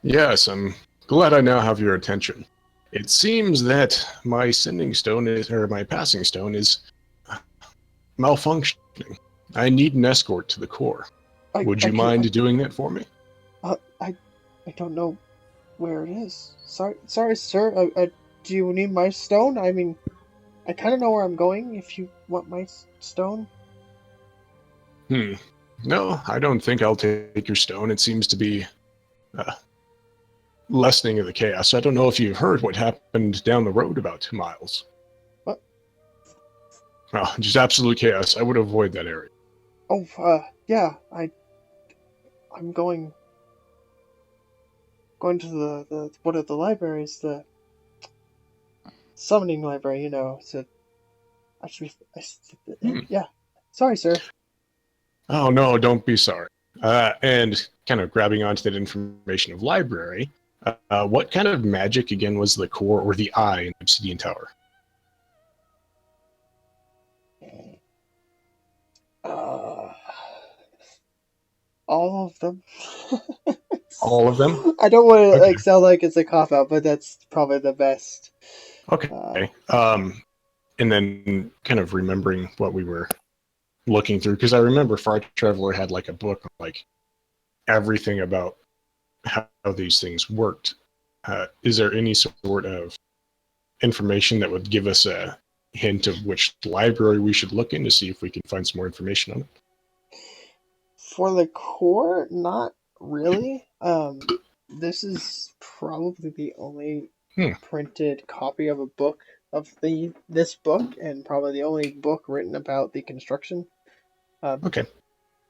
Yes, I'm glad I now have your attention. It seems that my sending stone my passing stone is malfunctioning. I need an escort to the core. Would you mind doing that for me? I don't know where it is. Sorry, sir. Do you need my stone? I mean, I kind of know where I'm going. If you want my stone. No, I don't think I'll take your stone. It seems to be lessening of the chaos. I don't know if you've heard what happened down the road about 2 miles. What? Oh, just absolute chaos. I would avoid that area. Oh, yeah. I'm going to the one of the libraries, the summoning library. You know, so I should be. Yeah. Sorry, sir. Oh no, don't be sorry. And kind of grabbing onto that information of library, what kind of magic again was the core or the eye in the Obsidian Tower? All of them. All of them? I don't want to sound like it's a cop out, but that's probably the best. Okay. And then kind of remembering what we were looking through, because I remember Far Traveler had like a book on like everything about how these things worked. Is there any sort of information that would give us a hint of which library we should look in to see if we can find some more information on it? For the core, not really. This is probably the only printed copy of a book of this book, and probably the only book written about the construction. Okay.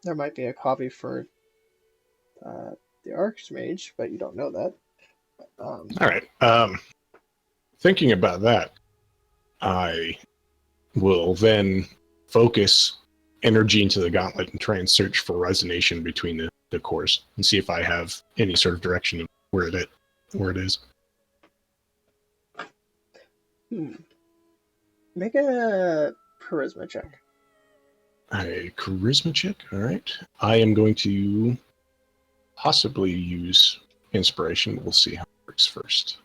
There might be a copy for the Archmage, but you don't know that. All right. Thinking about that, I will then focus energy into the gauntlet and try and search for resonation between the cores and see if I have any sort of direction of where it is. Make a charisma check. A charisma check. All right. I am going to possibly use inspiration. We'll see how it works first.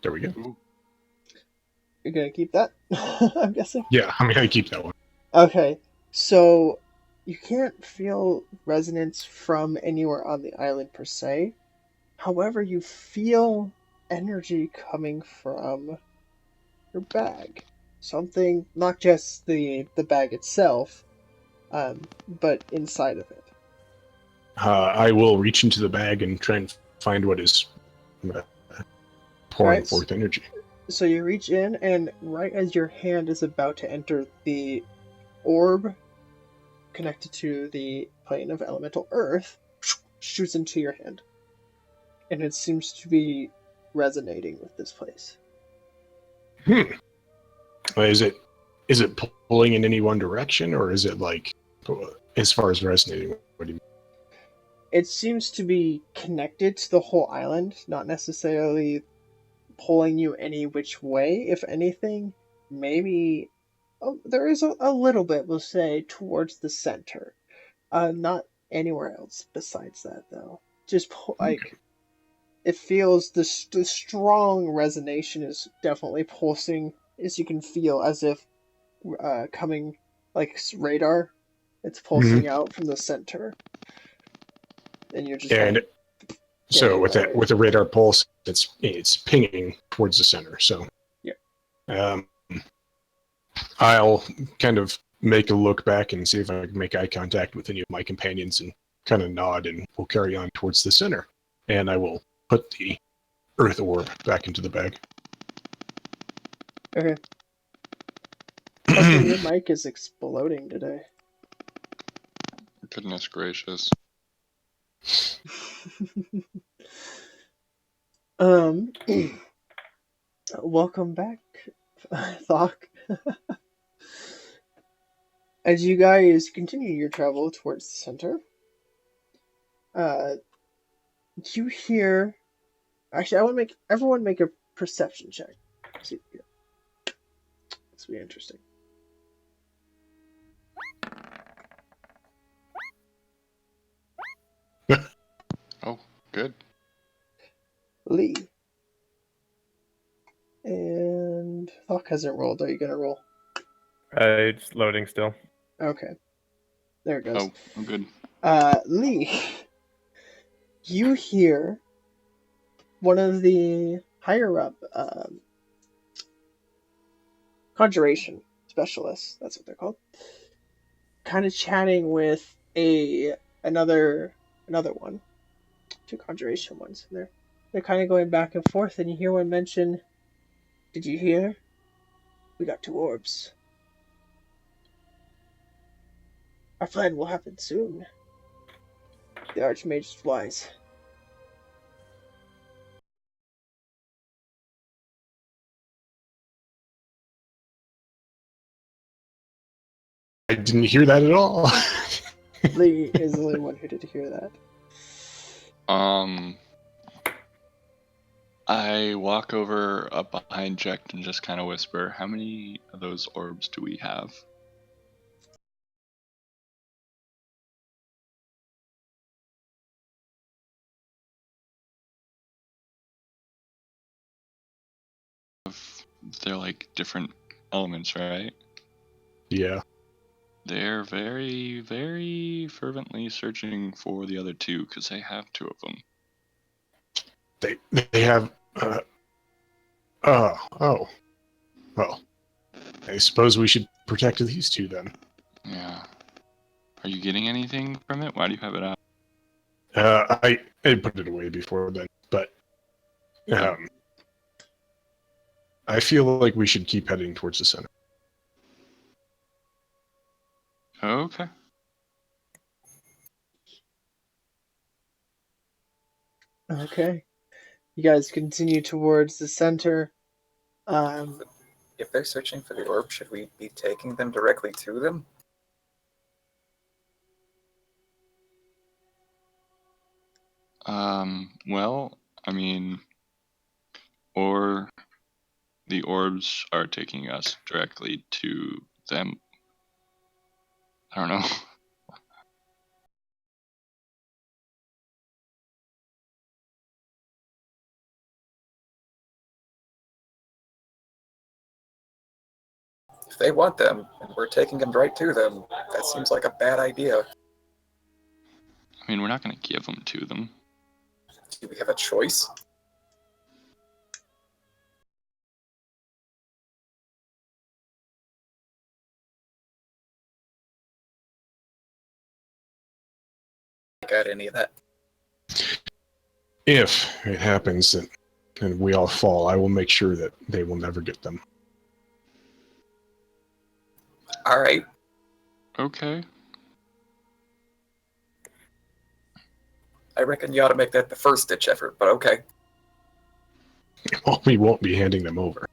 There we go. You're gonna keep that? I'm guessing? Yeah, I'm going to keep that one. Okay, so you can't feel resonance from anywhere on the island per se. However, you feel energy coming from your bag. Something, not just the bag itself, but inside of it. I will reach into the bag and try and find what is pouring forth energy. So you reach in, and right as your hand is about to enter the orb connected to the plane of elemental earth, shoots into your hand. And it seems to be resonating with this place. Is it pulling in any one direction, or is it like, as far as resonating, what do you mean? It seems to be connected to the whole island, not necessarily pulling you any which way. If anything, maybe there is a little bit, we'll say, towards the center. Not anywhere else besides that, though. Just like it feels the strong resonation is definitely pulsing, as you can feel, as if coming like radar. It's pulsing out from the center, and you're just so with the radar pulse, it's pinging towards the center. So yeah, I'll kind of make a look back and see if I can make eye contact with any of my companions and kind of nod, and we'll carry on towards the center. And I will put the earth orb back into the bag. Okay. Your mic is exploding today. Goodness gracious. Welcome back, Thok. As you guys continue your travel towards the center, you hear... Actually, I want to make everyone make a perception check. See, this will be interesting. Oh, good. Lee. And Thok hasn't rolled. Are you going to roll? It's loading still. Okay. There it goes. Oh, I'm good. Lee, you hear one of the higher up conjuration specialists, that's what they're called, kind of chatting with another one. Two conjuration ones in there. They're kind of going back and forth, and you hear one mention, "Did you hear? We got 2 orbs. Our plan will happen soon. The Archmage's flies." I didn't hear that at all. Lee is the only one who did hear that. I walk over up behind Jack and just kind of whisper, "How many of those orbs do we have?" They're like different elements, right? Yeah. They're very, very fervently searching for the other 2 because they have 2 of them. They have. Oh. Well, I suppose we should protect these 2 then. Yeah. Are you getting anything from it? Why do you have it out? I put it away before then, but I feel like we should keep heading towards the center. Okay. Okay. You guys continue towards the center. If they're searching for the orb, should we be taking them directly to them? Well, I mean, or the orbs are taking us directly to them. I don't know. If they want them, and we're taking them right to them, that seems like a bad idea. I mean, we're not going to give them to them. Do we have a choice? Got any of that? If it happens and we all fall, I will make sure that they will never get them. All right. Okay. I reckon you ought to make that the first ditch effort, but okay. Well, we won't be handing them over.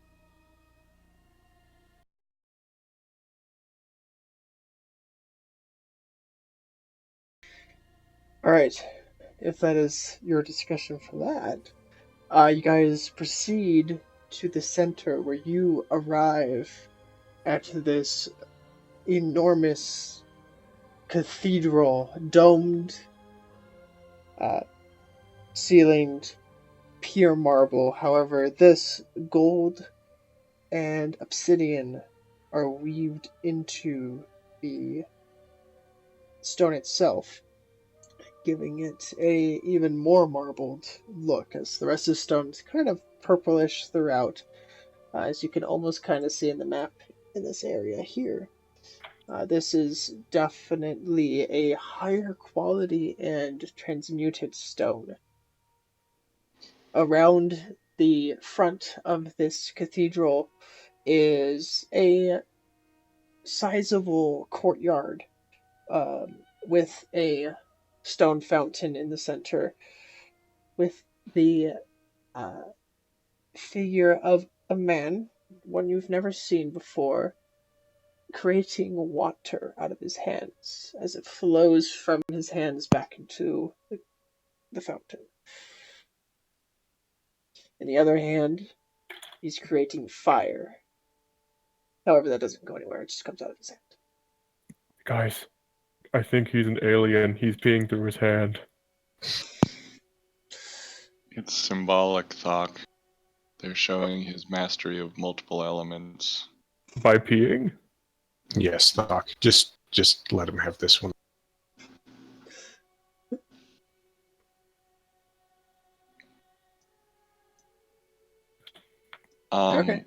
Alright, if that is your discussion for that, you guys proceed to the center where you arrive at this enormous cathedral, domed, ceilinged, pure marble. However, this gold and obsidian are weaved into the stone itself, giving it a even more marbled look, as the rest of the stone is kind of purplish throughout, as you can almost kind of see in the map in this area here. This is definitely a higher quality and transmuted stone. Around the front of this cathedral is a sizable courtyard, with a stone fountain in the center, with the figure of a man, one you've never seen before, creating water out of his hands as it flows from his hands back into the fountain. In the other hand, he's creating fire. However, that doesn't go anywhere, it just comes out of his hand. Guys, I think he's an alien. He's peeing through his hand. It's symbolic, Thok. They're showing his mastery of multiple elements. By peeing? Yes, Doc. Just let him have this one. Okay.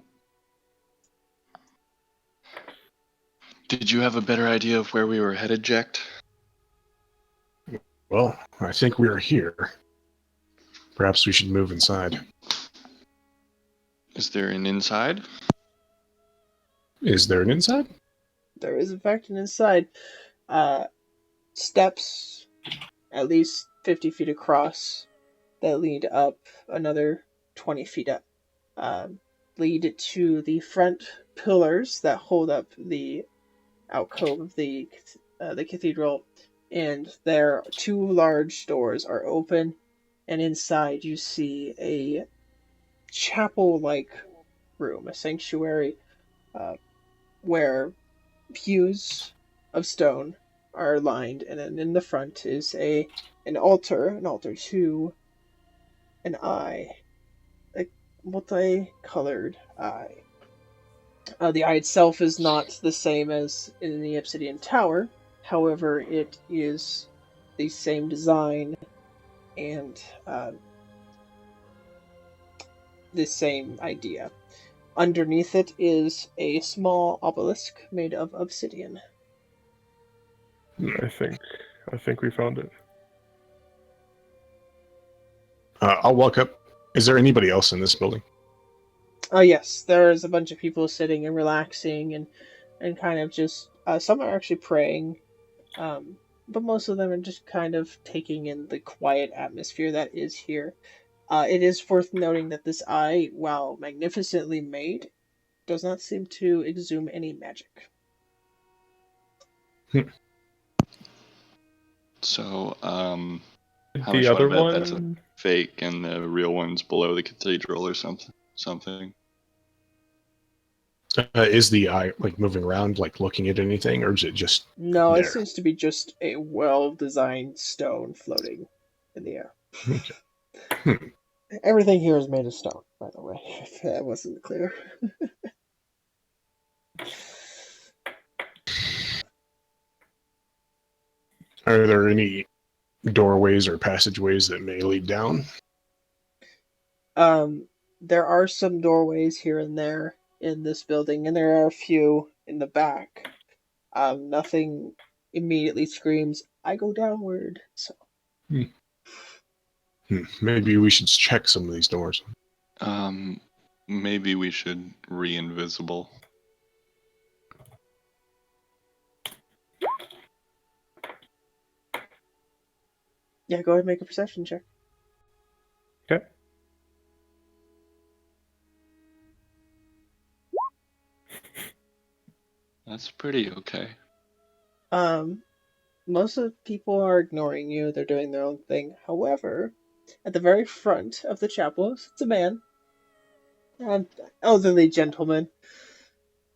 Did you have a better idea of where we were headed, Jecht? Well, I think we are here. Perhaps we should move inside. Is there an inside? Is there an inside? There is, in fact, an inside. Steps at least 50 feet across that lead up another 20 feet up. Lead to the front pillars that hold up the alcove of the cathedral, and there two large doors are open, and inside you see a chapel-like room, a sanctuary, where pews of stone are lined, and then in the front is an altar to an eye, a multicolored eye. The eye itself is not the same as in the Obsidian Tower, however, it is the same design and the same idea. Underneath it is a small obelisk made of obsidian. I think we found it. I'll walk up. Is there anybody else in this building? Yes, there's a bunch of people sitting and relaxing and kind of just, some are actually praying, but most of them are just kind of taking in the quiet atmosphere that is here. It is worth noting that this eye, while magnificently made, does not seem to exhume any magic. So, how The much other want to bet that's a one, fake and the real one's below the cathedral or something? Is the eye like moving around, like looking at anything, or is it just No, it there? seems to be just a well-designed stone floating in the air. Okay. Hmm. Everything here is made of stone, by the way, if that wasn't clear. Are there any doorways or passageways that may lead down? There are some doorways here and there in this building, and there are a few in the back. Nothing immediately screams, I go downward, so. Maybe we should check some of these doors. Maybe we should re-invisible. Yeah, go ahead and make a perception check. okay. That's pretty okay. Most of the people are ignoring you, they're doing their own thing. However, at the very front of the chapel sits a man, an elderly gentleman,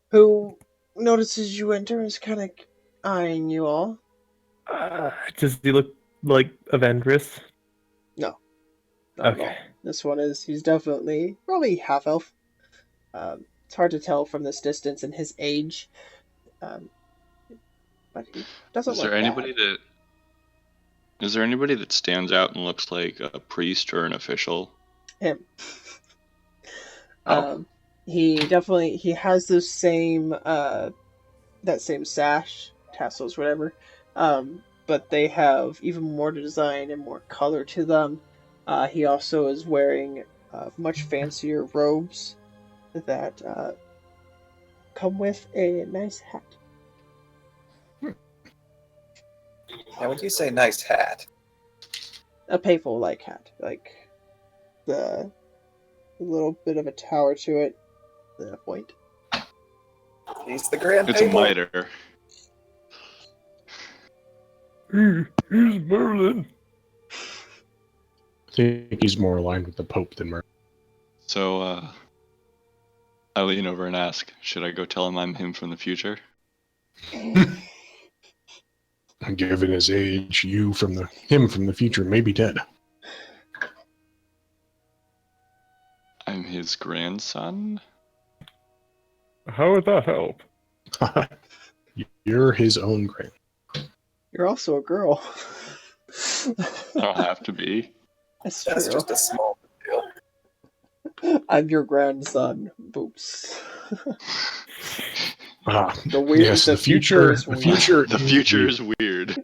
who notices you enter and is kind of eyeing you all. Does he look like Avengers? No, not at all. This one he's definitely, probably half-elf. It's hard to tell from this distance and his age. But he doesn't Is look there anybody bad. that stands out and looks like a priest or an official? Him. Oh. He has the same that same sash, tassels, whatever. But they have even more design and more color to them. He also is wearing much fancier robes that come with a nice hat. Now, when you say nice hat, A payful-like hat, like the a little bit of a tower to it, then a point. he's the grand It's a Payful. mitre. He's Merlin. I think he's more aligned with the Pope than Merlin. So, I lean over and ask, should I go tell him I'm him from the future? Given his age, him from the future may be dead. I'm his grandson? How would that help? You're his own grand. You're also a girl. I don't have to be. That's That's true. just a small deal. I'm your grandson. Boops. The weird. Yes, the future is the weird. future. The future is weird.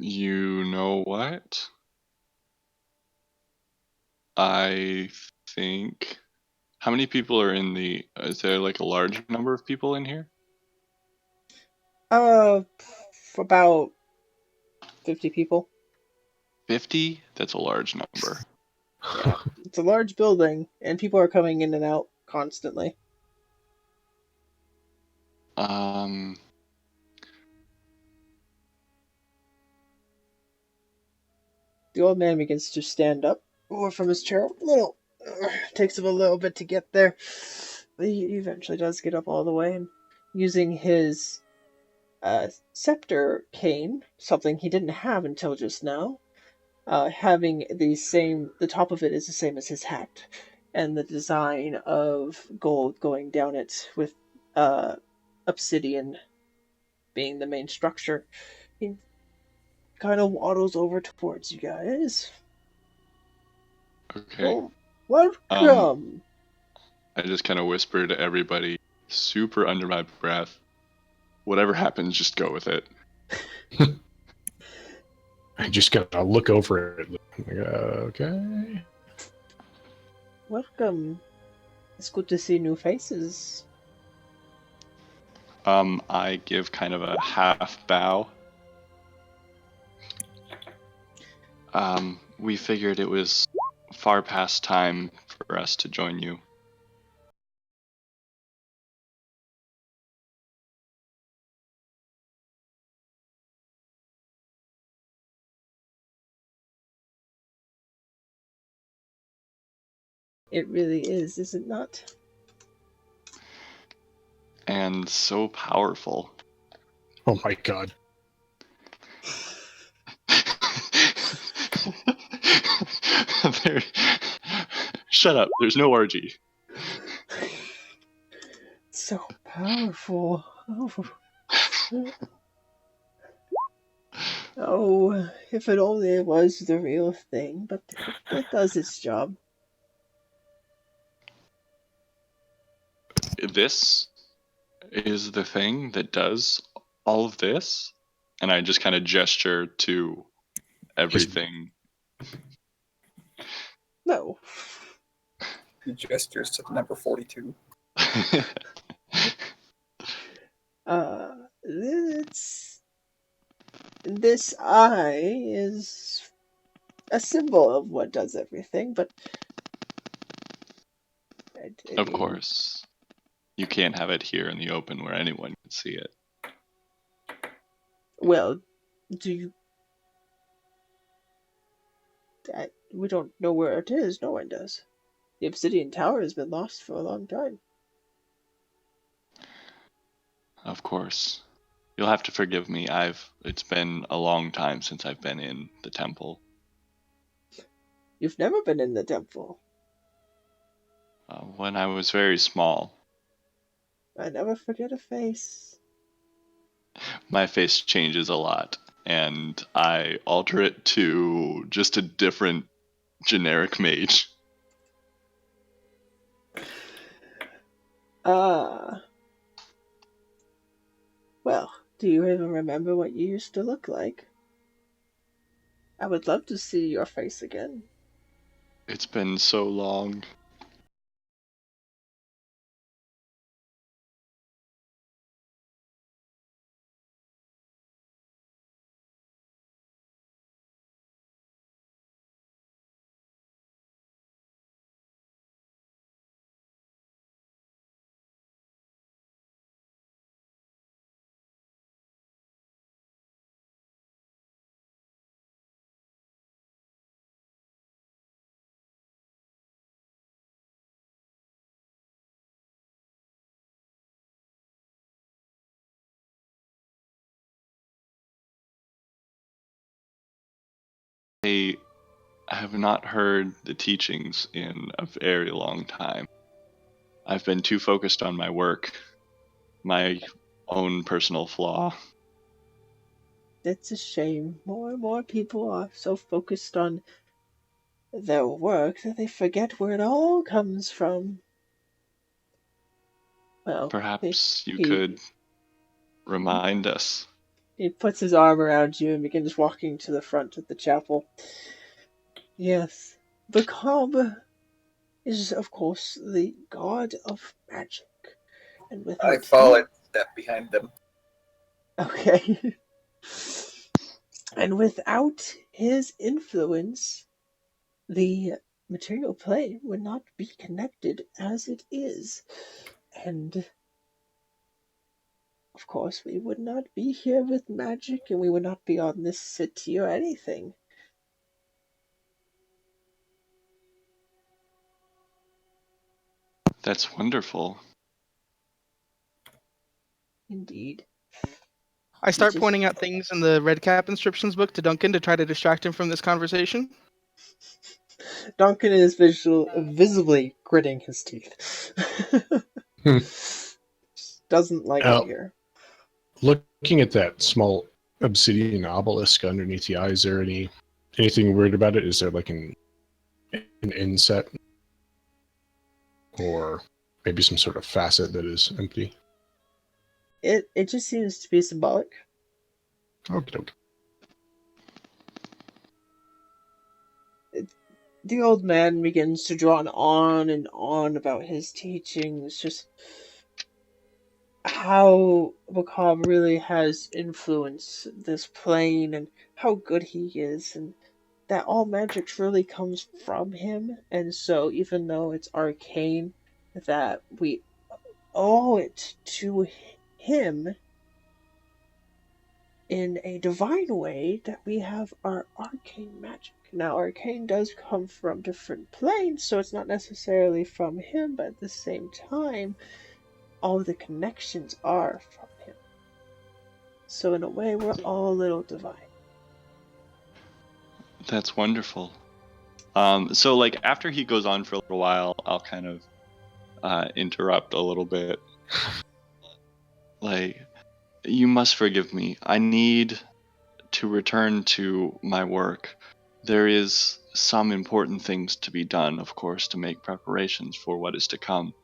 You know what? I think. How many people are in the? Is there like a large number of people in here? About 50 people. 50? That's a large number. Yeah, it's a large building, and people are coming in and out constantly. The old man begins to stand up from his chair. Takes him a little bit to get there. But he eventually does get up all the way, and using his scepter cane, something he didn't have until just now, having the top of it is the same as his hat, and the design of gold going down it with obsidian being the main structure. He kind of waddles over towards you guys. Okay. Oh, welcome. I just kind of whisper to everybody, super under my breath, whatever happens, just go with it. I just gotta look over it. Okay. Welcome. It's good to see new faces. I give kind of a half bow. We figured it was far past time for us to join you. It really is it not? And so powerful. Oh my god. There- Shut up. There's no orgy. So powerful. Oh, if it only was the real thing, but it does its job. This is the thing that does all of this? And I just kind of gesture to everything. No. He gestures to the number 42. This eye is a symbol of what does everything, but Of course. You can't have it here in the open where anyone can see it. Well, we don't know where it is. No one does. The Obsidian Tower has been lost for a long time. Of course. You'll have to forgive me. It's been a long time since I've been in the temple. You've never been in the temple. When I was very small. I never forget a face. My face changes a lot, and I alter it to just a different generic mage. Well, do you even remember what you used to look like? I would love to see your face again. It's been so long. I have not heard the teachings in a very long time. I've been too focused on my work, my own personal flaw. It's a shame. More and more people are so focused on their work that they forget where it all comes from. Well, Perhaps you he could remind us. He puts his arm around you and begins walking to the front of the chapel. Yes, the cob is, of course, the god of magic. And I without follow him... a step behind them. Okay. And without his influence, the material plane would not be connected as it is. And of course, we would not be here with magic, and we would not be on this city or anything. That's wonderful. Indeed. I start pointing out things in the Red Cap Inscriptions book to Duncan to try to distract him from this conversation. Duncan is visibly gritting his teeth. Doesn't like it here. Looking at that small obsidian obelisk underneath the eye, is there anything weird about it? Is there like an inset? Or maybe some sort of facet that is empty? It just seems to be symbolic. Okay. The old man begins to drone on and on about his teachings. Just, how Macabre really has influenced this plane and how good he is, and that all magic really comes from him. And so, even though it's arcane, that we owe it to him in a divine way that we have our arcane magic. Now, arcane does come from different planes, so it's not necessarily from him, but at the same time, all the connections are from him. So in a way, we're all a little divine. That's wonderful. So like after he goes on for a little while, I'll kind of interrupt a little bit. Like, you must forgive me. I need to return to my work. There is some important things to be done, of course, to make preparations for what is to come.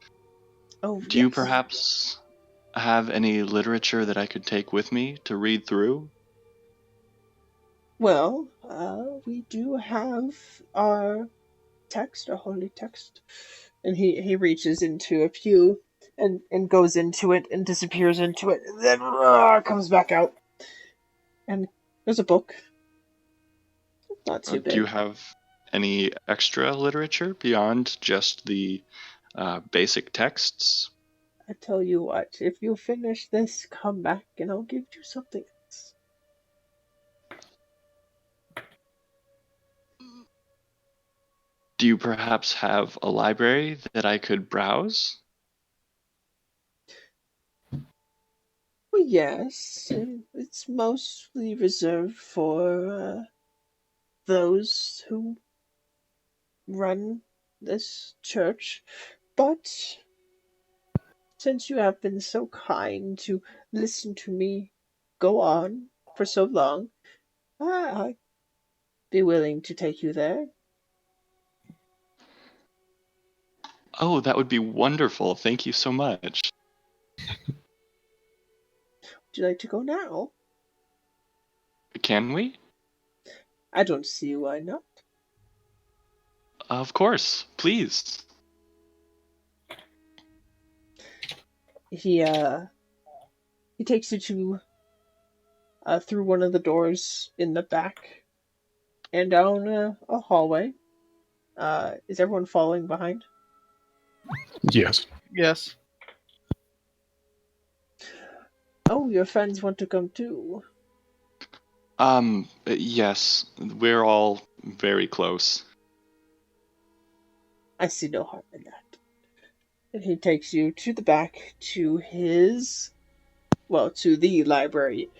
Oh, Do you yes. perhaps have any literature that I could take with me to read through? Well, we do have our text, our holy text. And he reaches into a pew and goes into it and disappears into it, and then comes back out. And there's a book. Not too Do you big. have any extra literature beyond just the basic texts? I tell you what, if you finish this, come back and I'll give you something else. Do you perhaps have a library that I could browse? Well, yes, it's mostly reserved for those who run this church, but since you have been so kind to listen to me go on for so long, I'd be willing to take you there. Oh, that would be wonderful. Thank you so much. Would you like to go now? Can we? I don't see why not. Of course, please. He takes you to through one of the doors in the back and down a hallway. Is everyone following behind? Yes. Yes. Oh, your friends want to come too. Yes, we're all very close. I see no harm in that. And he takes you to the back to to the library.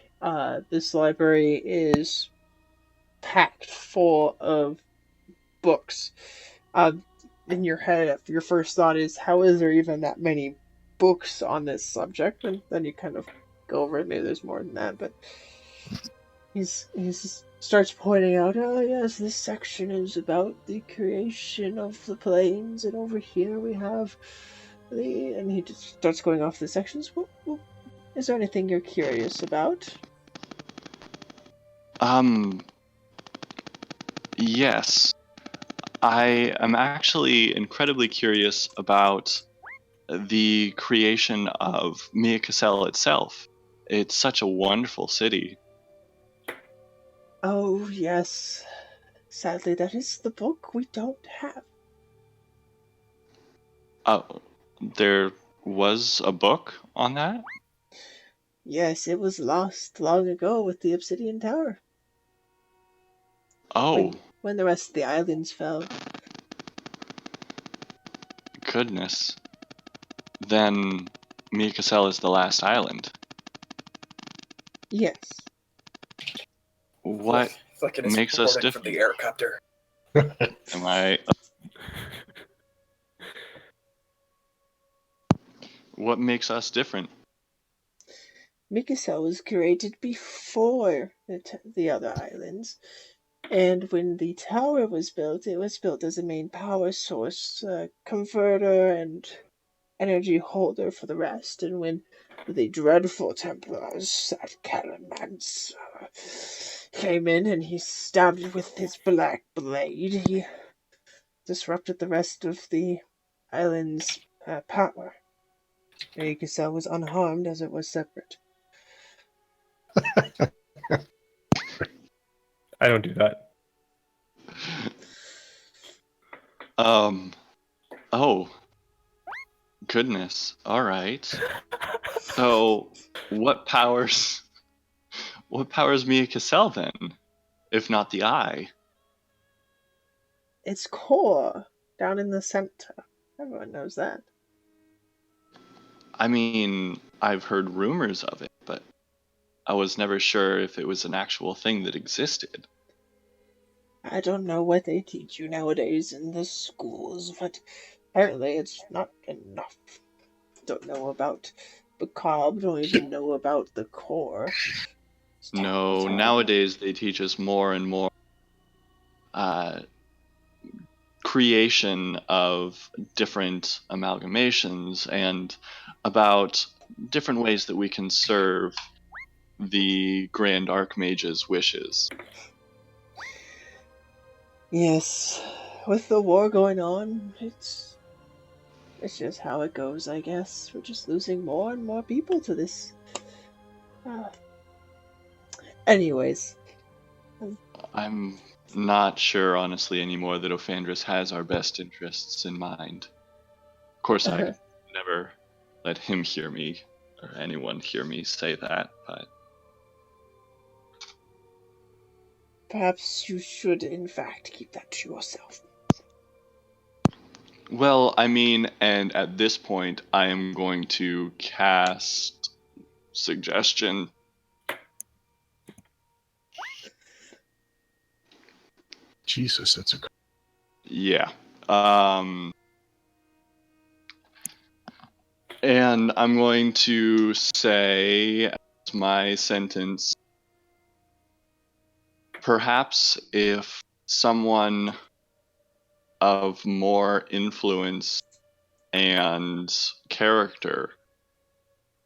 This library is packed full of books. In your head, your first thought is, how is there even that many books on this subject? And then you kind of go over it. Maybe there's more than that, but he's starts pointing out, oh yes, this section is about the creation of the planes, and over here we have and he just starts going off the sections. Is there anything you're curious about? Yes. I am actually incredibly curious about the creation of Mia Cassell itself. It's such a wonderful city. Oh yes, sadly that is the book we don't have. There was a book on that? Yes, it was lost long ago with the Obsidian Tower. Oh, When the rest of the islands fell. goodness. Then Mia Cassell is the last island. Yes. What Fucking is makes us reporting from different? the aircopter. Am I? What makes us different? Mikasa was created before the other islands, and when the tower was built, it was built as a main power source, converter, and energy holder for the rest. And when the dreadful Templars at Calamance came in and he stabbed it with his black blade, he disrupted the rest of the island's power. Cassell was unharmed as it was separate. I don't do that. Oh, goodness. All right. So, what powers Mia Cassell then, if not the eye? Its core, down in the center. Everyone knows that. I mean, I've heard rumors of it, but I was never sure if it was an actual thing that existed. I don't know what they teach you nowadays in the schools, but apparently it's not enough. Don't know about Macabre, don't even know about the core. No, nowadays they teach us more and more creation of different amalgamations and about different ways that we can serve the Grand Archmage's wishes. Yes, with the war going on, it's just how it goes, I guess. We're just losing more and more people to this. Anyways. I'm not sure, honestly, anymore that Ophandris has our best interests in mind. Of course, I never let him hear me, or anyone hear me say that, but... Perhaps you should, in fact, keep that to yourself. Well, I mean, and at this point, I am going to cast Suggestion. Jesus, that's a... Yeah. And I'm going to say as my sentence, perhaps if someone of more influence and character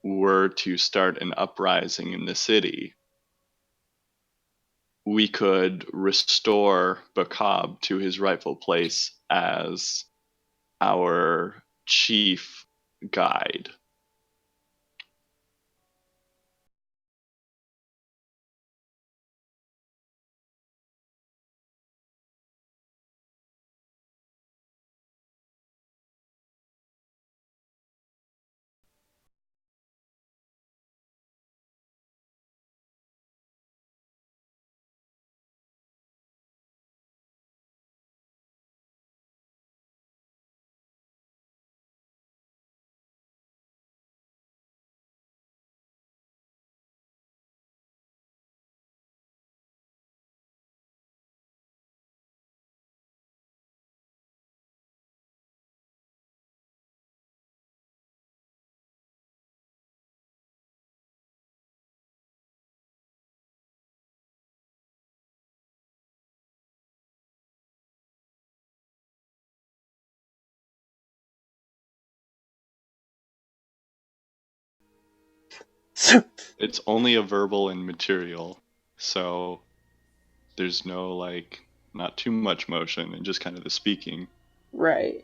were to start an uprising in the city, we could restore Bakab to his rightful place as our chief guide. It's only a verbal and material, so there's no, like, not too much motion and just kind of the speaking. Right.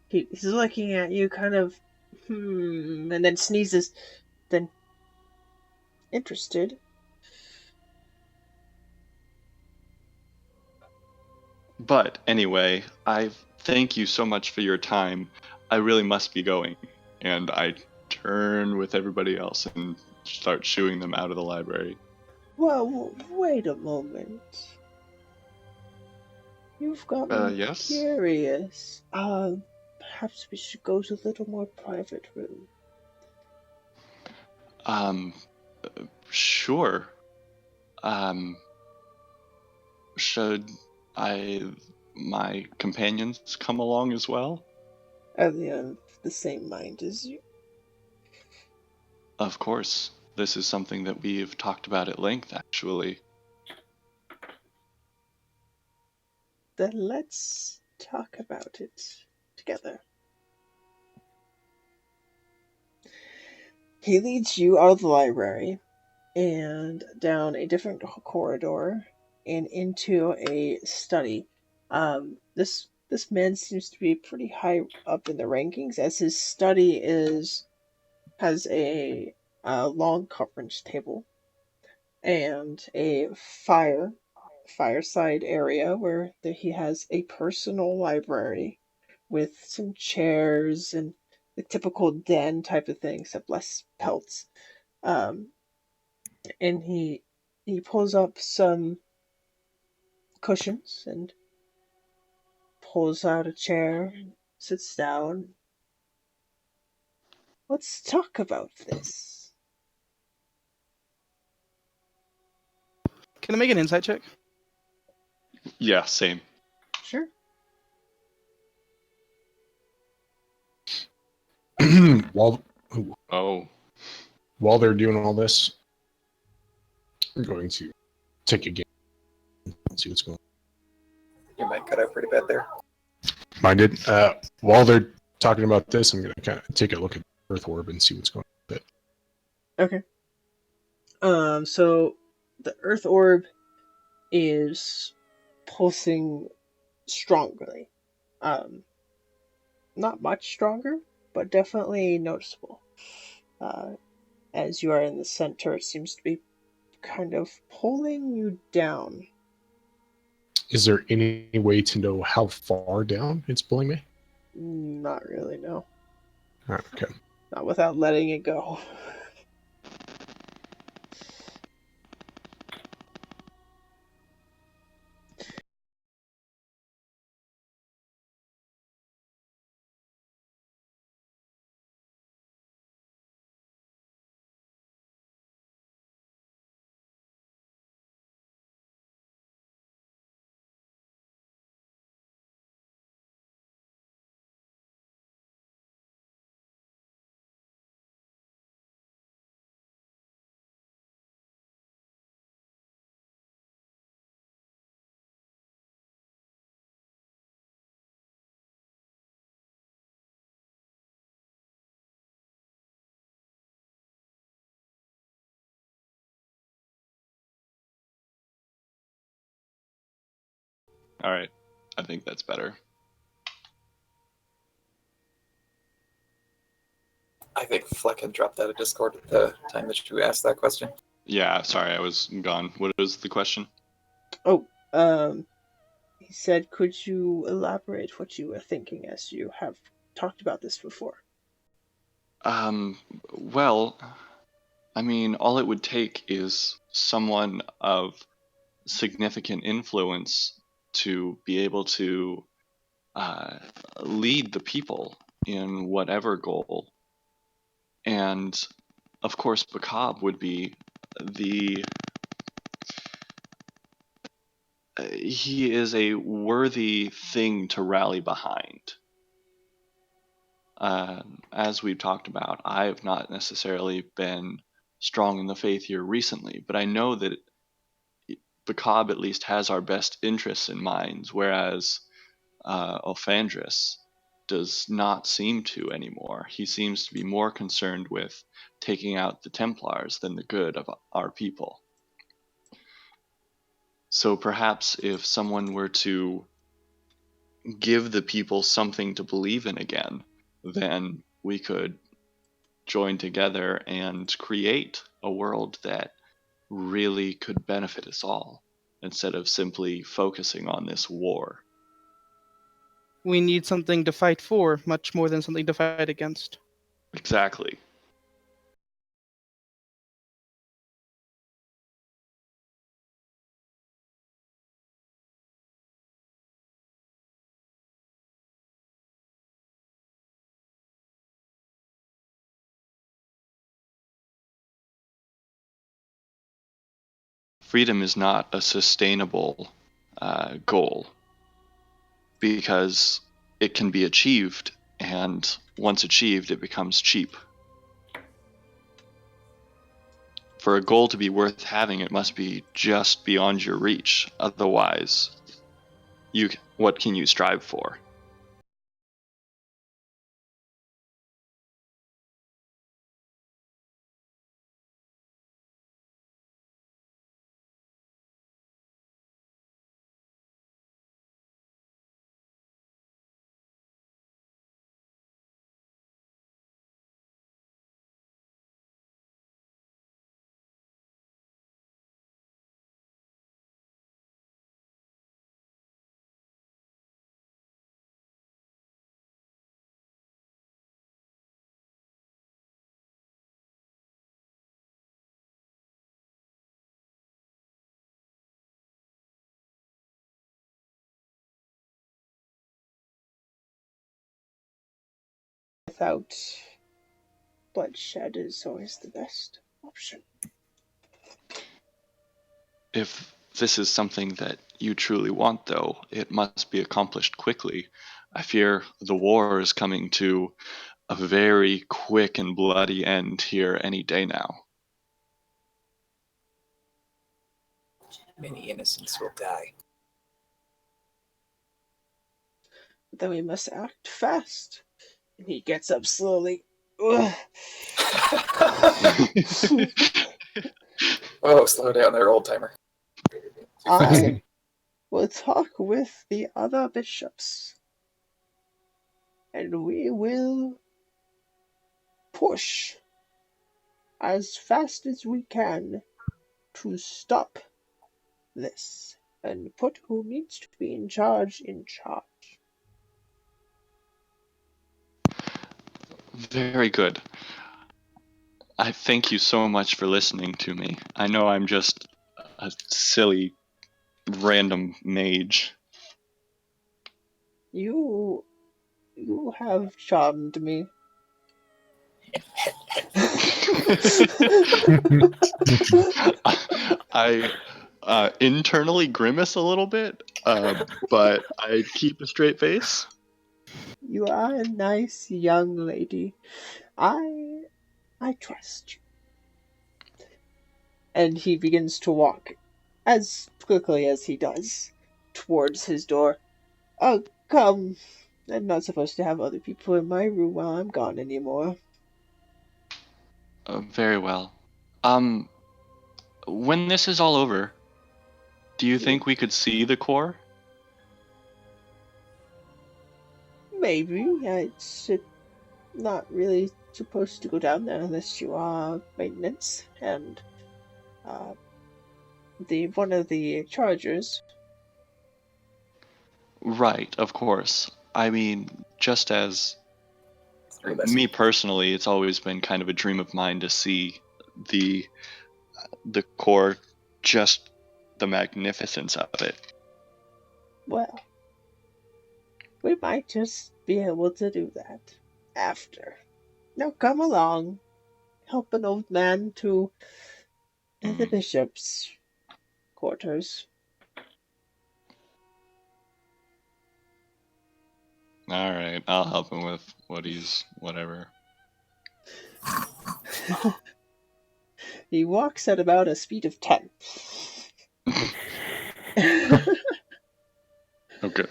He's looking at you kind of, and then sneezes, then interested. But anyway, I thank you so much for your time. I really must be going. And I turn with everybody else and start shooing them out of the library. Well, wait a moment. You've got me Yes? curious. Perhaps we should go to a little more private room. Sure. Should my companions come along as well? Are they of the same mind as you? Of course. This is something that we've talked about at length, actually. Then let's talk about it together. He leads you out of the library and down a different corridor and into a study. This This man seems to be pretty high up in the rankings, as his study has a long conference table and a fireside area where he has a personal library with some chairs and the typical den type of thing, except less pelts. And he pulls up some cushions and pulls out a chair and sits down. Let's talk about this. Can I make an insight check? Yeah, same. Sure. while Oh, while they're doing all this, I'm going to take a game and see what's going on. You might cut out pretty bad there. Minded. While they're talking about this, I'm going to kind of take a look at the Earth Orb and see what's going on with it. Okay. So the Earth Orb is pulsing strongly. Not much stronger, but definitely noticeable. As you are in the center, it seems to be kind of pulling you down. Is there any way to know how far down it's pulling me? Not really, no. Okay. Not without letting it go. all right. I think that's better. I think Fleck had dropped out of Discord at the time that you asked that question. Yeah, sorry, I was gone. What was the question? Oh, he said, could you elaborate what you were thinking as you have talked about this before? Well, I mean, all it would take is someone of significant influence to be able to uh, lead the people in whatever goal. And of course, Bacab would be the. He is a worthy thing to rally behind. As we've talked about, I have not necessarily been strong in the faith here recently, but I know that Bacab at least has our best interests in mind, whereas Ophandris does not seem to anymore. He seems to be more concerned with taking out the Templars than the good of our people. So perhaps if someone were to give the people something to believe in again, then we could join together and create a world that really could benefit us all instead of simply focusing on this war. We need something to fight for, much more than something to fight against. Exactly. Freedom is not a sustainable goal because it can be achieved, and once achieved, it becomes cheap. For a goal to be worth having, it must be just beyond your reach. Otherwise, what can you strive for? without bloodshed is always the best option. If this is something that you truly want, though, it must be accomplished quickly. I fear the war is coming to a very quick and bloody end here any day now. Many innocents will die. Then we must act fast. And he gets up slowly. Ugh. Oh, slow down there, old timer. I will talk with the other bishops, and we will push as fast as we can to stop this and put who needs to be in charge in charge. Very good. I thank you so much for listening to me. I know I'm just a silly, random mage. You have charmed me. I internally grimace a little bit, but I keep a straight face. You are a nice young lady. I trust you. And he begins to walk as quickly as he does towards his door. Oh, come. I'm not supposed to have other people in my room while I'm gone anymore. Very well. When this is all over, do you think we could see the core? Maybe. It's not really supposed to go down there unless you are maintenance and one of the chargers. Right, of course. I mean, just as me personally, it's always been kind of a dream of mine to see the core, just the magnificence of it. Well, we might just be able to do that after. Now come along. Help an old man to the bishop's quarters. All right, I'll help him with whatever. He walks at about a speed of 10. Okay.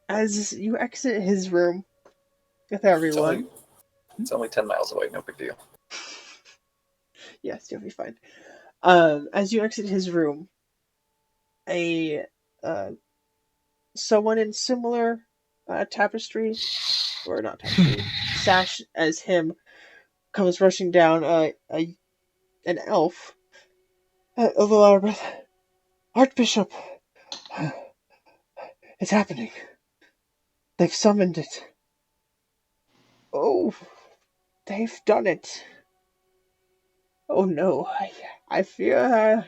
As you exit his room with everyone. It's only 10 miles away, no big deal. Yes, you'll be fine. As you exit his room, someone in similar tapestry, or not tapestry, sash as him, comes rushing down. An elf. A little out of breath. Archbishop, it's happening. They've summoned it. Oh, they've done it. Oh no, I fear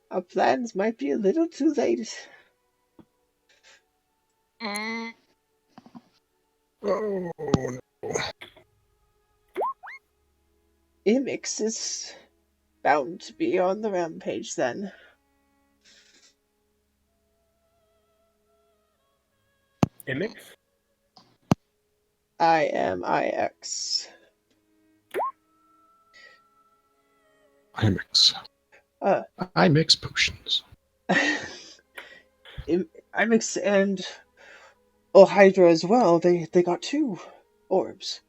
our plans might be a little too late. Oh no. Imix is bound to be on the rampage then. Imix? IMIX. I mix potions. IMIX and Hydra as well. They got 2 orbs.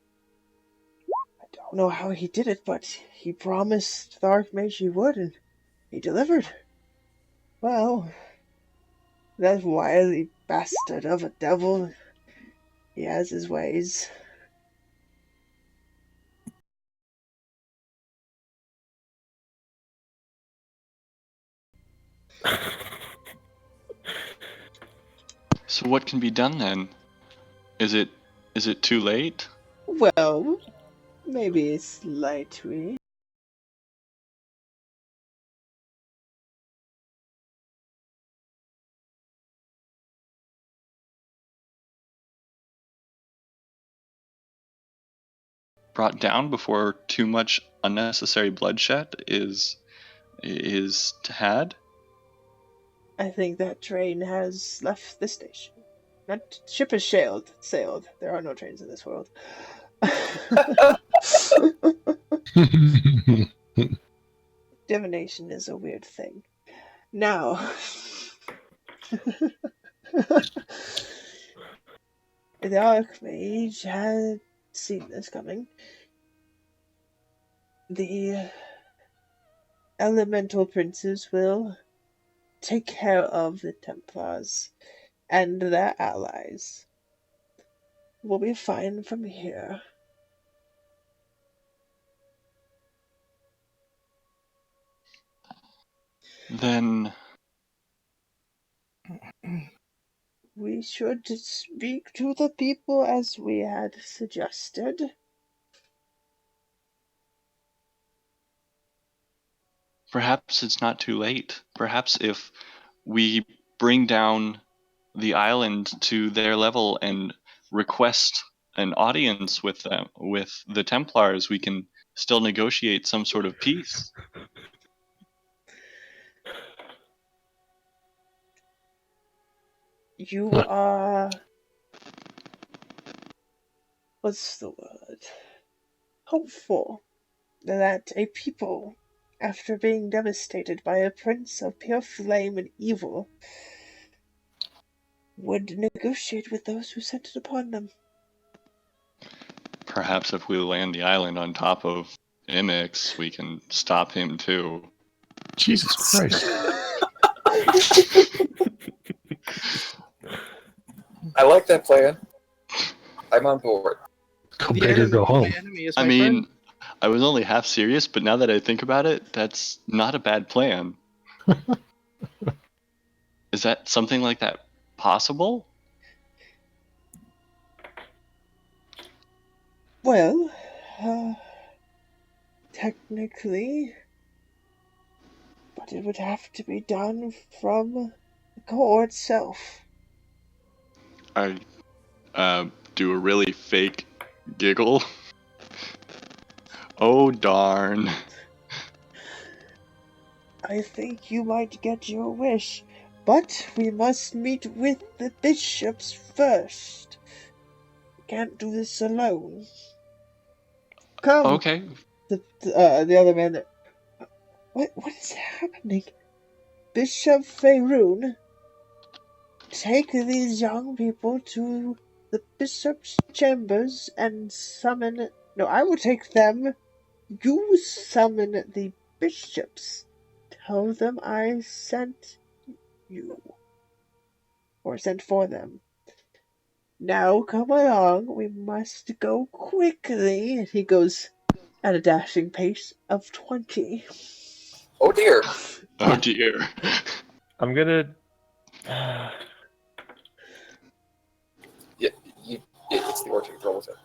I don't know how he did it, but he promised the Archmage he would, and he delivered. Well, that wily bastard of a devil, he has his ways. So what can be done then? Is it too late? Well, maybe slightly. brought down before too much unnecessary bloodshed is had? I think that train has left the station. That ship has sailed. There are no trains in this world. Divination is a weird thing. Now, the Archmage had seen this coming. The elemental princes will take care of the Templars and their allies. We'll be fine from here. Then We should speak to the people as we had suggested. perhaps it's not too late. Perhaps if we bring down the island to their level and request an audience with them, with the Templars, we can still negotiate some sort of peace. You are... what's the word? Hopeful that a people, after being devastated by a prince of pure flame and evil, would negotiate with those who sent it upon them. Perhaps if we land the island on top of Imix, we can stop him too. Jesus Christ. I like that plan. I'm on board. Go The big or enemy go of home. my enemy is I my mean, friend. I was only half serious, but now that I think about it, that's not a bad plan. Is that something like that possible? Well, technically, but it would have to be done from the core itself. I do a really fake giggle. Oh darn. I think you might get your wish, but we must meet with the bishops first. We can't do this alone. Come, Okay. the other man. What is happening? Bishop Faerun, take these young people to the bishop's chambers and summon. No, I will take them. You summon the bishops. Tell them I sent you. Or sent for them. Now come along, we must go quickly. And he goes at a dashing pace of 20. Oh dear. Oh dear. I'm gonna. Yeah, it's the orchard. Roll with it.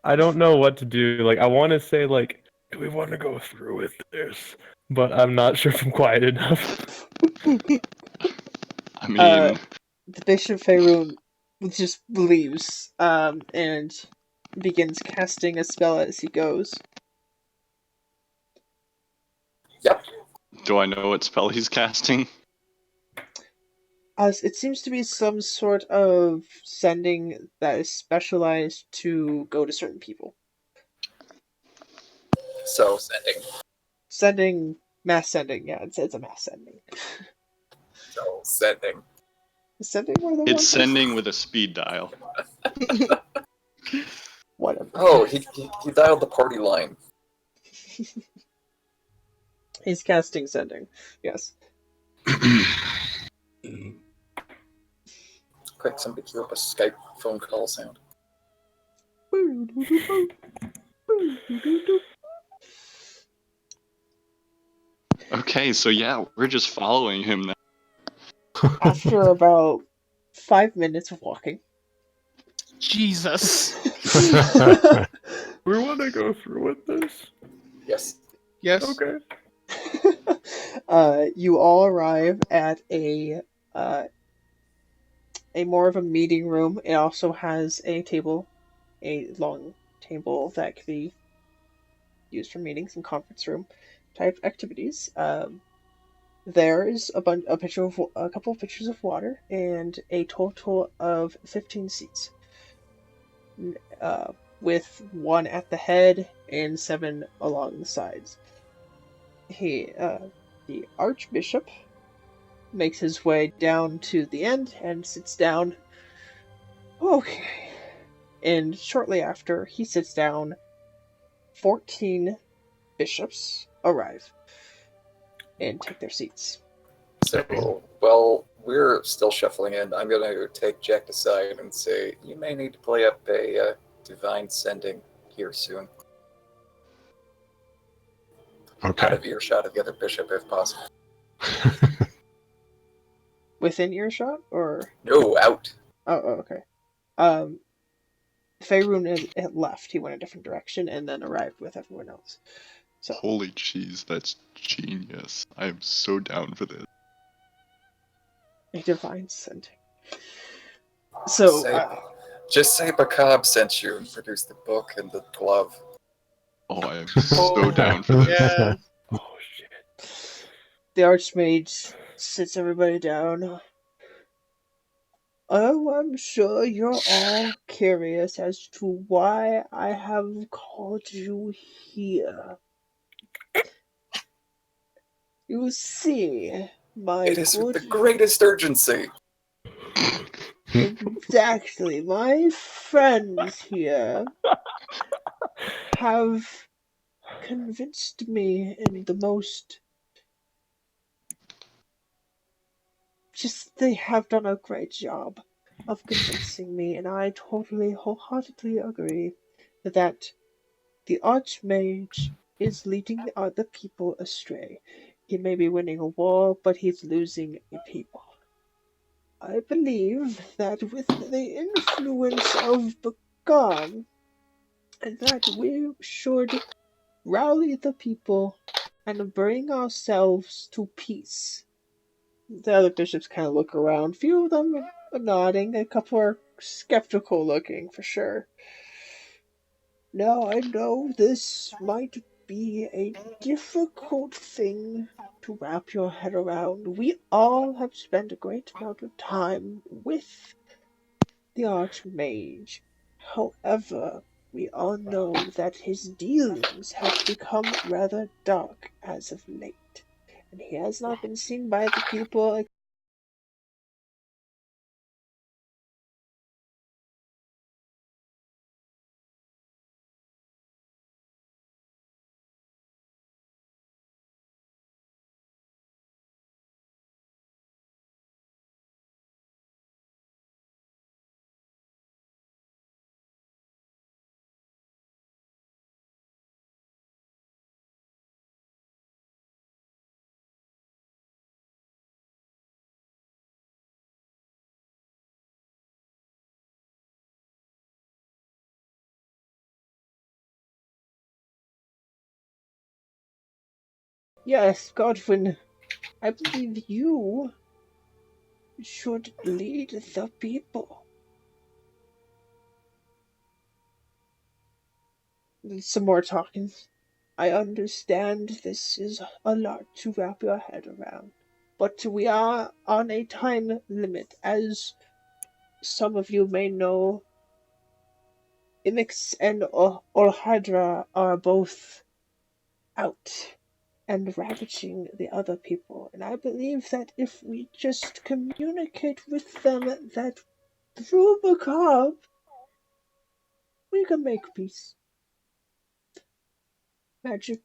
I don't know what to do. Like, I want to say, like, do we want to go through with this? But I'm not sure if I'm quiet enough. I mean, The Bishop Faerun just leaves, and begins casting a spell as he goes. Yep. do I know what spell he's casting? It seems to be some sort of sending that is specialized to go to certain people. So sending. Mass sending, yeah, it's a mass sending. So sending. Is sending more than one It's person? sending with a speed dial. Whatever. Oh, he dialed the party line. He's casting sending, yes. Quick, somebody queue up a Skype phone call sound. Okay, so yeah, we're just following him now. After about 5 minutes of walking. Jesus. We want to go through with this? Yes. Yes. Okay. You all arrive at a a more of a meeting room. It also has a table, a long table that can be used for meetings and conference room type activities. There's a couple of pitchers of water, and a total of 15 seats, with one at the head and 7 along the sides. The Archbishop makes his way down to the end and sits down. Okay. And shortly after he sits down, 14 bishops arrive and take their seats. So, while we're still shuffling in, I'm going to take Jack aside and say, you may need to play up a divine sending here soon. Okay. Out of earshot of the other bishop, if possible. Within earshot, or? No, out. Oh, okay. Faerun had left. He went a different direction and then arrived with everyone else. So. Holy cheese, that's genius. I am so down for this. A divine sending. So, just say Bacab sent you and produce the book and the glove. Oh, I am so down for this. Yeah. Oh shit. The Archmage sits everybody down. Oh, I'm sure you're all curious as to why I have called you here. You see, my It is with good... the greatest urgency. Exactly, my friends here have convinced me in the most... they have done a great job of convincing me, and I totally, wholeheartedly agree that the Archmage is leading the people astray. He may be winning a war, but he's losing a people. I believe that with the influence of Bagan, that we should rally the people and bring ourselves to peace. The other bishops kind of look around. Few of them are nodding. A couple are skeptical looking, for sure. Now, I know this might be a difficult thing to wrap your head around. We all have spent a great amount of time with the Archmage. However, we all know that his dealings have become rather dark as of late, and he has not been seen by the people. Yes, Godwin, I believe you should lead the people. Some more talking. I understand this is a lot to wrap your head around, but we are on a time limit. As some of you may know, Imix and Olhydra are both out and ravaging the other people, and I believe that if we just communicate with them that through Macabre, we can make peace. Magic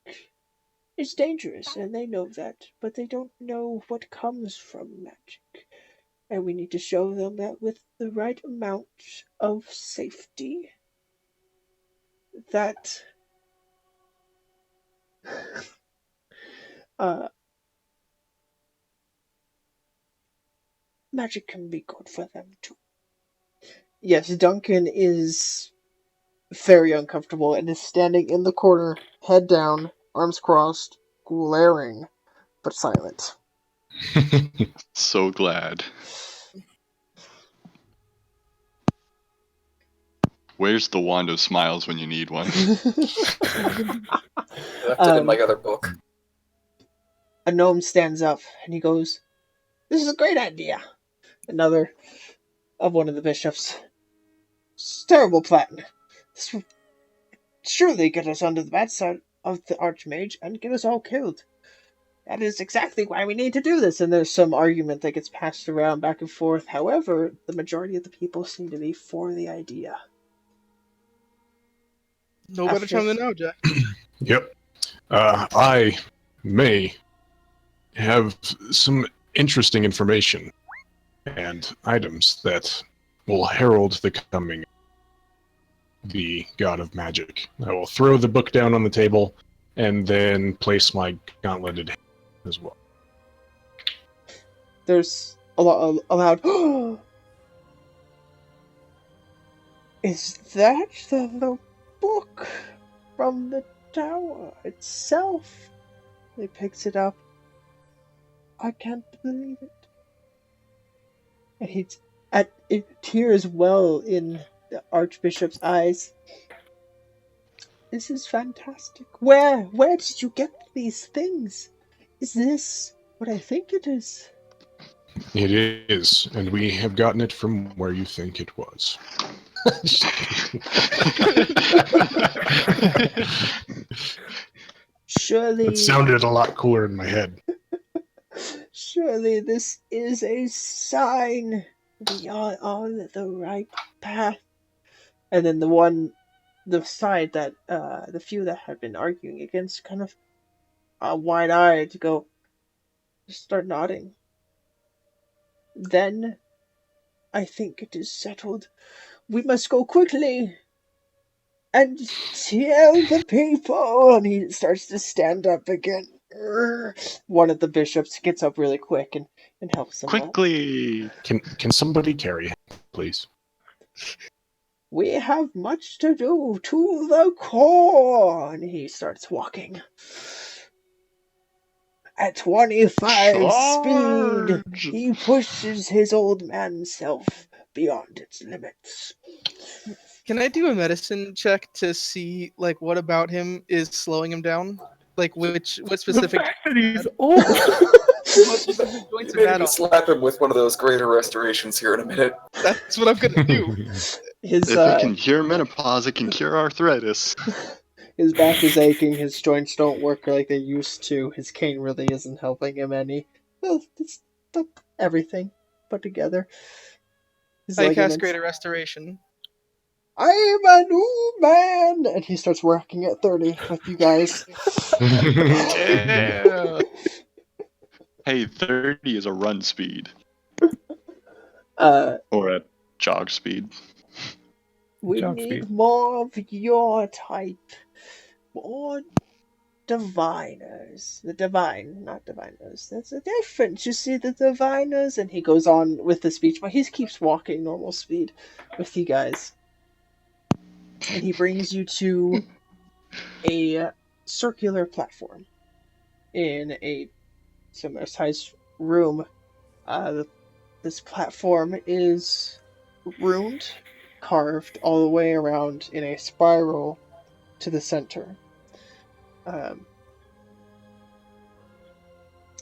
is dangerous, and they know that, but they don't know what comes from magic. And we need to show them that with the right amount of safety, that magic can be good for them too. Yes, Duncan is very uncomfortable and is standing in the corner, head down, arms crossed, glaring, but silent. So glad. Where's the wand of smiles when you need one? Left it in my other book. A gnome stands up and he goes, "This is a great idea." Another of one of the bishops. "It's a terrible plan. This will surely get us under the bad side of the Archmage and get us all killed. That is exactly why we need to do this." And there's some argument that gets passed around back and forth. However, the majority of the people seem to be for the idea. No better time than now, Jack. Yep. I may have some interesting information and items that will herald the coming of the god of magic. I will throw the book down on the table and then place my gauntleted hand as well. There's a loud Is that the book from the tower itself? He picks it up. "I can't believe it." And tears well in the Archbishop's eyes. "This is fantastic. Where did you get these things? Is this what I think it is?" It is, and we have gotten it from where you think it was. Surely It sounded a lot cooler in my head. Surely this is a sign we are on the right path. And then the side that, the few that had been arguing against kind of wide-eyed to go, start nodding. "Then, I think it is settled. We must go quickly and tell the people." And he starts to stand up again. One of the bishops gets up really quick and helps him up. Quickly! Can somebody carry him, please? "We have much to do, to the core." And he starts walking. At 25 speed, he pushes his old man self beyond its limits. Can I do a medicine check to see like what about him is slowing him down? Like what The specific fact that he's old. what specific joints are Maybe bad on? slap him with one of those greater restorations here in a minute. That's what I'm gonna do. His If it can cure menopause, it can cure arthritis. his back is aching, his joints don't work like they used to, his cane really isn't helping him any. Well, it's everything put together. His I cast ligaments. greater restoration. "I'm a new man!" And he starts working at 30 with you guys. Yeah. Hey, 30 is a run speed. Or a jog speed. We Jog need speed. more of your type. More diviners. The divine, not diviners. That's a difference. You see, the diviners. And he goes on with the speech, but he keeps walking normal speed with you guys. And he brings you to a circular platform in a similar sized room. This platform is runed, carved all the way around in a spiral to the center.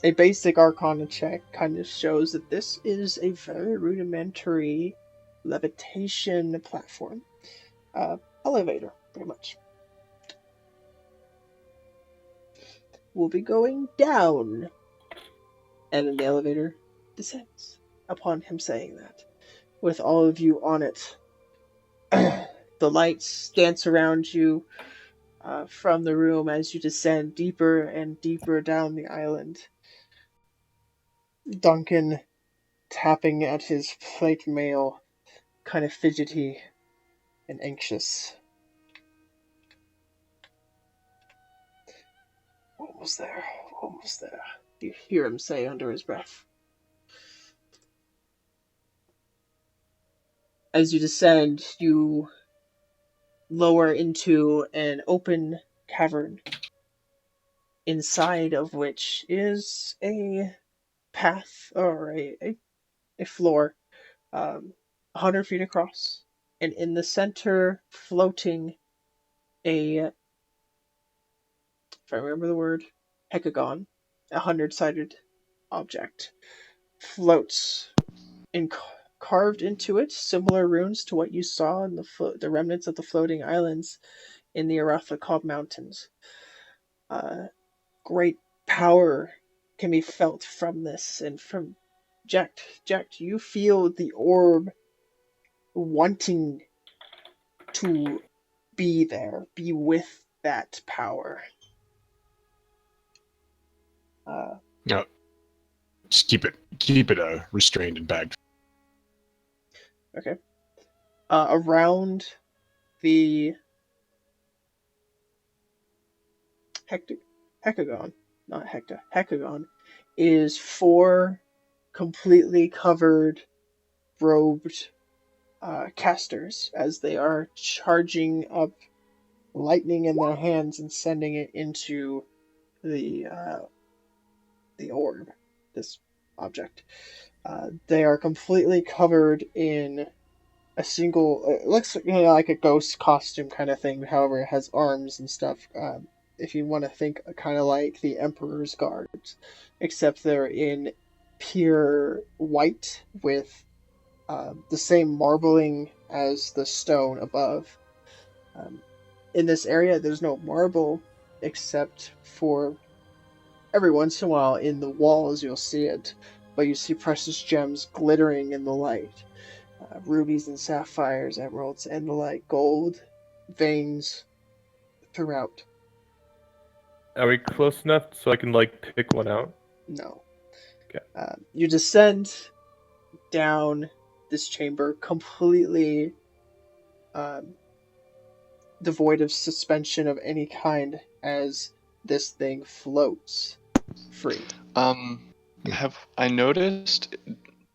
A basic Arcana check kind of shows that this is a very rudimentary levitation platform. Elevator, pretty much. We'll be going down. And then the elevator descends upon him saying that, with all of you on it. The lights dance around you from the room as you descend deeper and deeper down the island. Duncan tapping at his plate mail, kind of fidgety and anxious. Almost there, almost there. You hear him say under his breath. As you descend, you lower into an open cavern, inside of which is a path or a floor, 100 feet across and in the center, floating a, if I remember the word, hecagon, a 100-sided object, floats, and carved into it similar runes to what you saw in the remnants of the floating islands in the Arathakab Mountains. Great power can be felt from this, and from Jack. Jack, you feel the orb wanting to be there, be with that power. No, just keep it restrained and bagged. Okay. Around the hecagon, not hecagon, is 4 completely covered, robed casters as they are charging up lightning in their hands and sending it into the orb, this object. They are completely covered in a single. It looks like a ghost costume kind of thing. However, it has arms and stuff. If you want to think kind of like the Emperor's guards, except they're in pure white with the same marbling as the stone above. In this area, there's no marble except for every once in a while in the walls you'll see it, but you see precious gems glittering in the light. Rubies and sapphires, emeralds, and the like, gold veins throughout. Are we close enough so I can pick one out? No. Okay. You descend down this chamber completely devoid of suspension of any kind as this thing floats free. Have I noticed,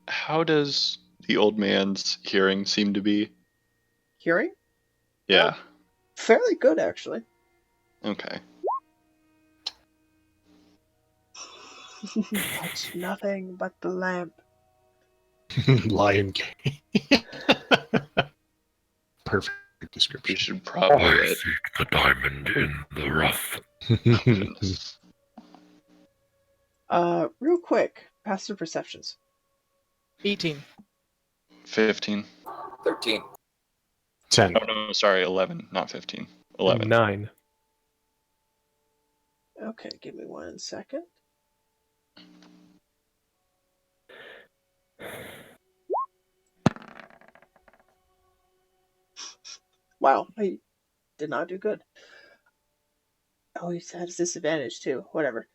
how does the old man's hearing seem to be? Hearing? Yeah. Fairly good, actually. Okay. Touch nothing but the lamp. Lion King. Perfect We description. should probably seek the diamond in the rough. Goodness. Real quick, passive perceptions. 18. 15. 13. 10. Oh no, sorry, 11, not 15. 11. 9. Okay, give me 1 second. Wow, I did not do good. Oh, he has disadvantage too. Whatever.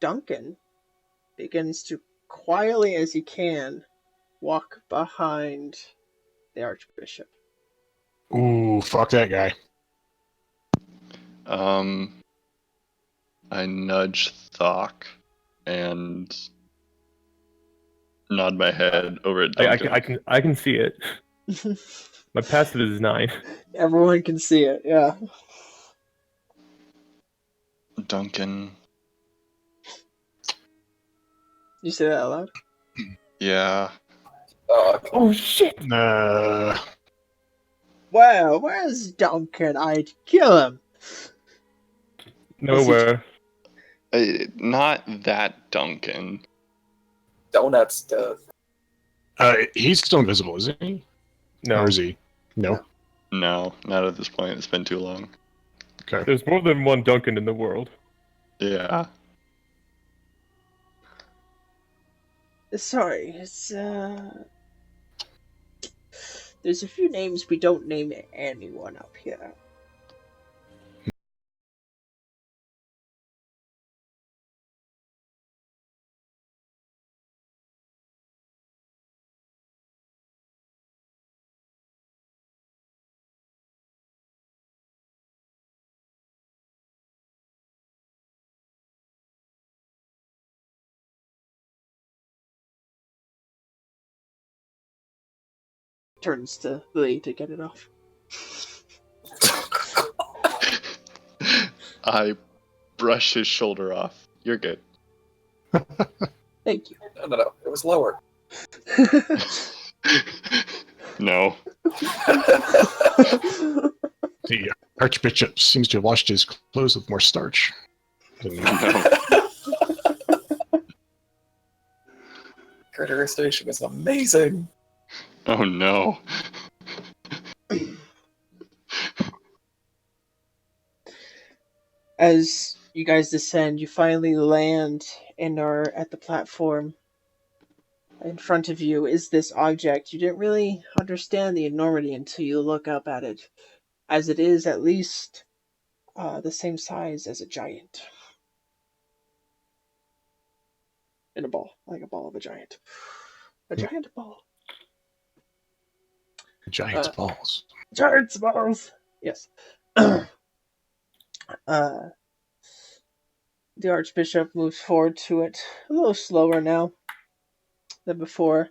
Duncan begins to quietly as he can walk behind the Archbishop. Ooh, fuck that guy. I nudge Thok and nod my head over at Duncan. I can see it. My passive is 9. Everyone can see it, yeah. Duncan. You say that out loud? Yeah. Oh shit! Uh, Wow, where's Duncan? I'd kill him. Nowhere. Not that Duncan. Donut stuff. he's still invisible, isn't he? No. Or is he? No. No, not at this point. It's been too long. Okay. There's more than one Duncan in the world. Yeah. Sorry, it's there's a few names we don't name anyone up here. Turns to Lily to get it off. I brush his shoulder off. You're good. Thank you. No. It was lower. No. The Archbishop seems to have washed his clothes with more starch. No. Critter Station is amazing. Oh no. As you guys descend, you finally land and are at the platform. In front of you is this object. You didn't really understand the enormity until you look up at it, as it is at least the same size as a giant. In a ball, like a ball of a giant. A giant ball. Giant's balls. Giant's balls! Yes. The Archbishop moves forward to it, a little slower now than before,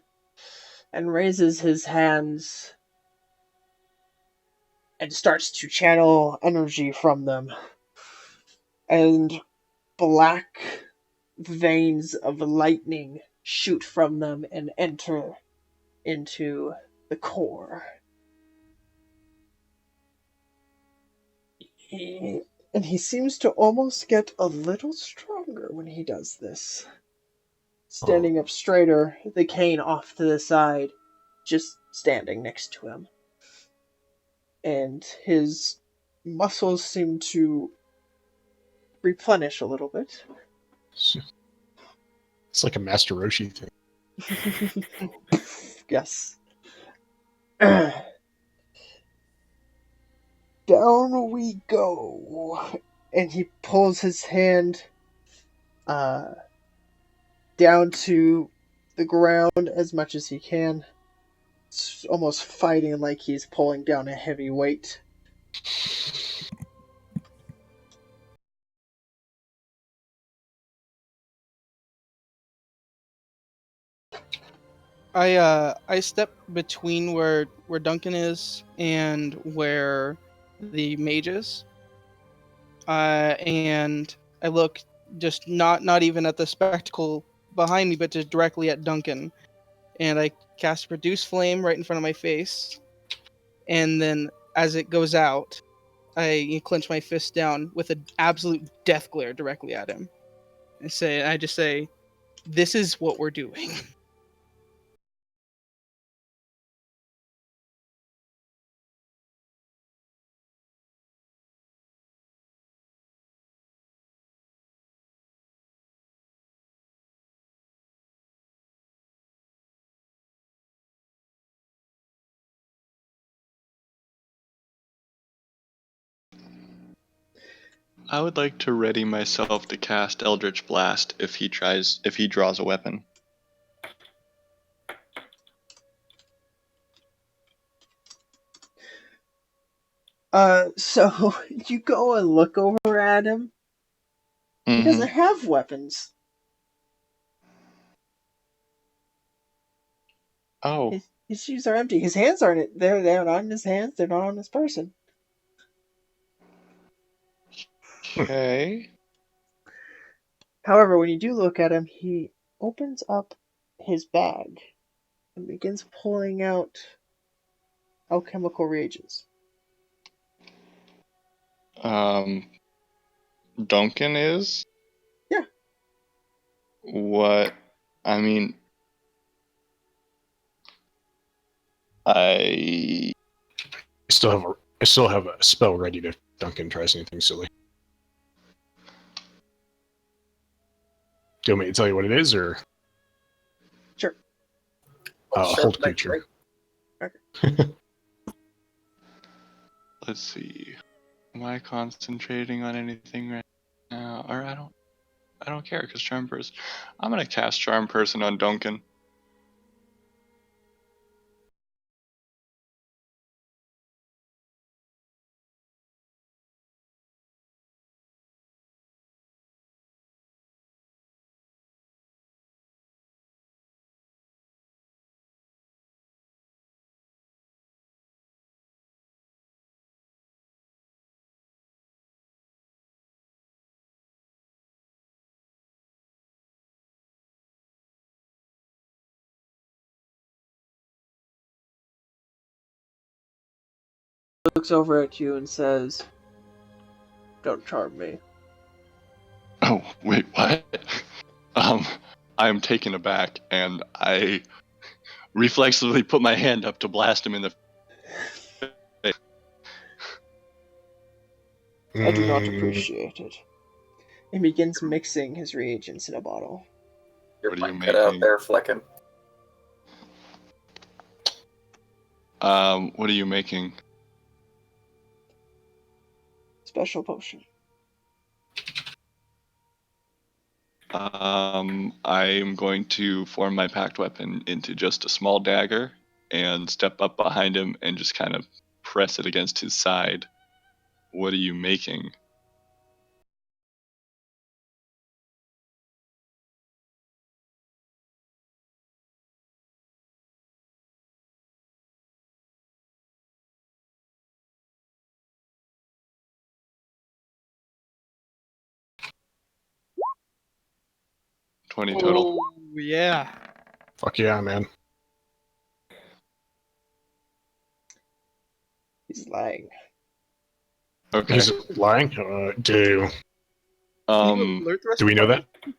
and raises his hands and starts to channel energy from them. And black veins of lightning shoot from them and enter into the core. And he seems to almost get a little stronger when he does this. Standing up straighter, the cane off to the side, just standing next to him. And his muscles seem to replenish a little bit. It's like a Master Roshi thing. Yes. Down we go. And he pulls his hand down to the ground as much as he can. It's almost fighting like he's pulling down a heavy weight. I step between where Duncan is and where the mage is. And I look just not even at the spectacle behind me, but just directly at Duncan. And I cast Produce Flame right in front of my face. And then as it goes out, I clench my fist down with an absolute death glare directly at him. I just say, this is what we're doing. I would like to ready myself to cast Eldritch Blast if he draws a weapon. So you go and look over at him. He doesn't have weapons. Oh. His shoes are empty. His hands aren't. They're not in his hands. They're not on his person. Okay. However, when you do look at him, he opens up his bag and begins pulling out alchemical reagents. Duncan is? Yeah. What? I mean, I still have a spell ready if Duncan tries anything silly. Do you want me to tell you what it is, or? Sure. Hold creature. Okay. Let's see. Am I concentrating on anything right now? Or I don't care because Charm Person. I'm gonna cast Charm Person on Duncan. looks over at you and says, "Don't charm me." Oh, wait, what? I'm taken aback, and I reflexively put my hand up to blast him in the face. I do not appreciate it. He begins mixing his reagents in a bottle. Your What are you mic cut out making? there, Flecken. What are you making? Special potion. I'm going to form my packed weapon into just a small dagger and step up behind him and just kind of press it against his side. What are you making? $20 total. Oh, yeah. Fuck yeah, man. He's lying. Okay. He's lying? Do Can you Um, alert the rest do we of the know that? party?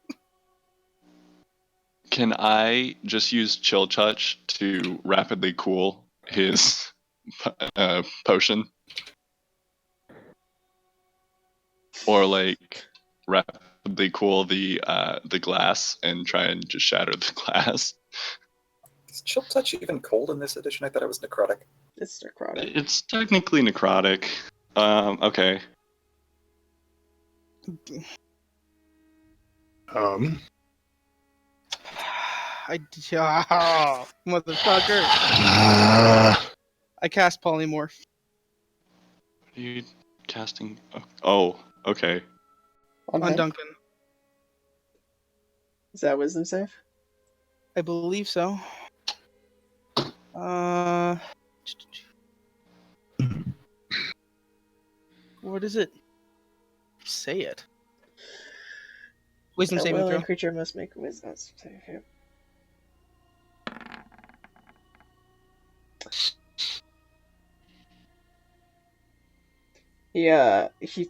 can I just use chill touch to rapidly cool his potion? Or like rapidly cool the glass and try and just shatter the glass? Is Chill Touch even cold in this edition? I thought it was necrotic. It's necrotic. It's technically necrotic. Okay. Motherfucker. I cast polymorph. What are you casting? Oh, okay. On On him? Duncan. Is that wisdom save? I believe so. What is it? Say it. Wisdom A saving willing throw. creature must make a wisdom save. Here. He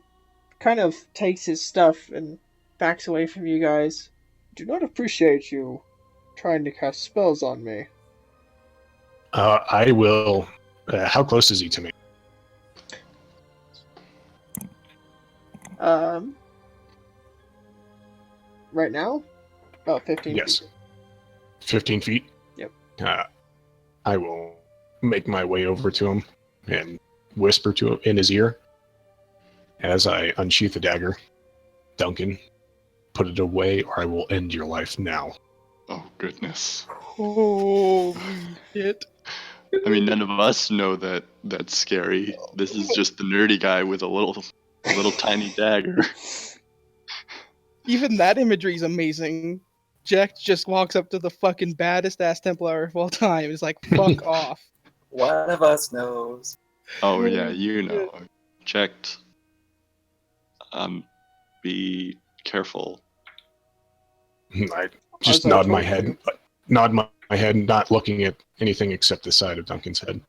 kind of takes his stuff and backs away from you guys. Do not appreciate you trying to cast spells on me. I will. How close is he to me? Right now, about 15 Yes. feet. 15 feet? Yep. I will make my way over to him and whisper to him in his ear as I unsheath the dagger. Duncan, put it away or I will end your life now. Oh, goodness. Holy shit. I mean, none of us know that that's scary. This is just the nerdy guy with a little tiny dagger. Even that imagery is amazing. Jack just walks up to the fucking baddest ass Templar of all time and is like, fuck off. One of us knows. Oh yeah, you know. Checked. Be careful. I just As I nod my told head. you. Nod my head, not looking at anything except the side of Duncan's head.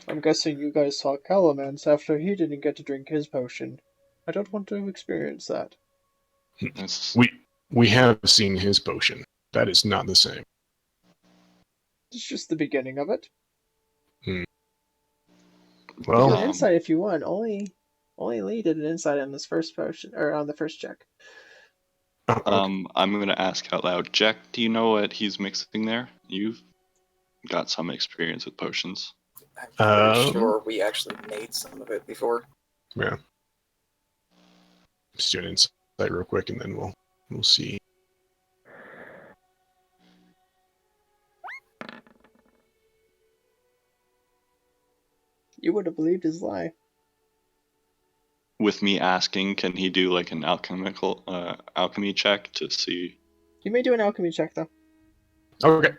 I'm guessing you guys saw Calamance after he didn't get to drink his potion. I don't want to experience that. That's, We have seen his potion. That is not the same. It's just the beginning of it. Well, Do an insight if you want. Only Lee did an insight on this first potion, or on the first check. okay. I'm gonna ask out loud. Jack, do you know what he's mixing there? You've got some experience with potions. I'm pretty sure we actually made some of it before. Yeah. Just do an insight real quick, and then we'll see. You would have believed his lie. With me asking, can he do like an alchemy check to see? You may do an alchemy check though. Okay.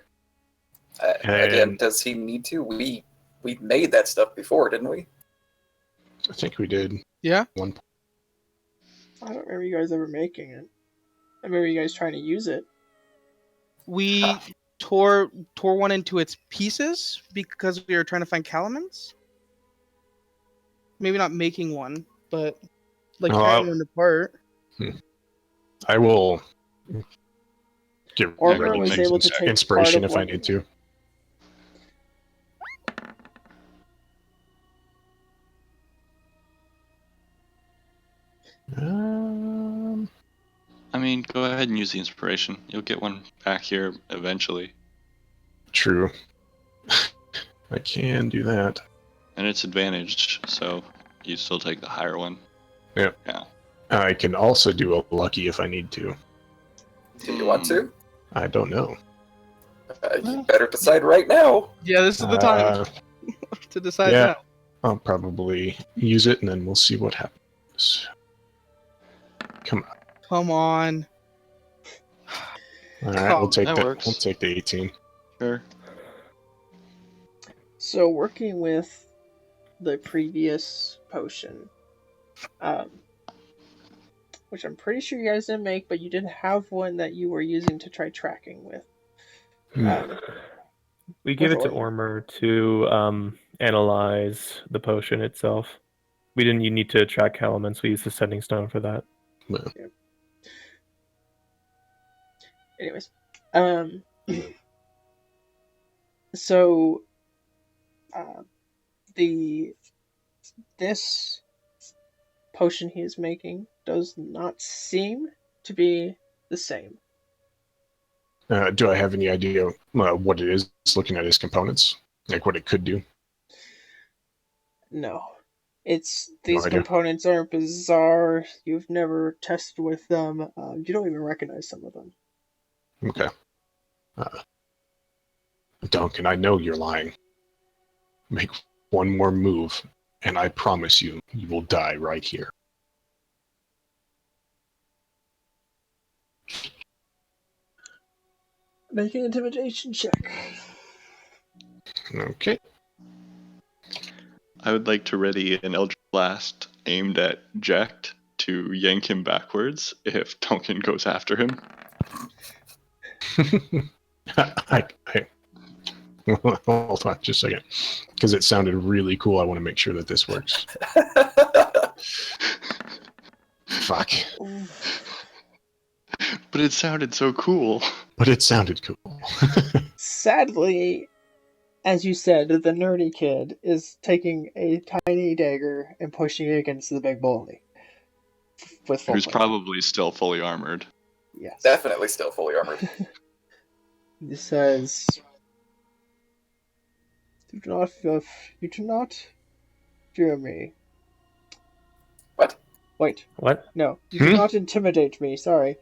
Again, does he need to? We made that stuff before, didn't we? I think we did. Yeah? One. I don't remember you guys ever making it. I remember you guys trying to use it. We tore one into its pieces because we were trying to find calamants. maybe not making one, but like Oh, tearing one apart. I will get Ormer ready to was use able to take part inspiration of if I one. need to. I mean, go ahead and use the inspiration. You'll get one back here eventually. True. I can do that. And it's advantage, so you still take the higher one. Yep. Yeah. I can also do a lucky if I need to. Do you want to? I don't know. You better decide right now. Yeah, this is the time to decide yeah. now. I'll probably use it, and then we'll see what happens. Come on. Come on. All right, we'll take that that. works. We'll take the 18. Sure. So working with the previous potion, which I'm pretty sure you guys didn't make, but you did have one that you were using to try tracking with. We give it to Ormer. Ormer to analyze the potion itself. We didn't need to track elements. We used the sending stone for that. Yeah. Anyways, so this potion he is making does not seem to be the same. Do I have any idea what it is? Looking at his components, like what it could do. No. These No idea. components are bizarre. You've never tested with them. You don't even recognize some of them. Okay. Duncan, I know you're lying. Make one more move, and I promise you, you will die right here. Make an intimidation check. Okay. I would like to ready an Eldritch Blast aimed at Jack to yank him backwards if Duncan goes after him. Hold on just a second. Because it sounded really cool. I want to make sure that this works. Fuck. But it sounded so cool. But it sounded cool. Sadly, as you said, the nerdy kid is taking a tiny dagger and pushing it against the big bully. With full Who's punch. probably still fully armored. Yes. Definitely still fully armored. He says, you do not fear me. What? Wait. What? No, you do not intimidate me. Sorry.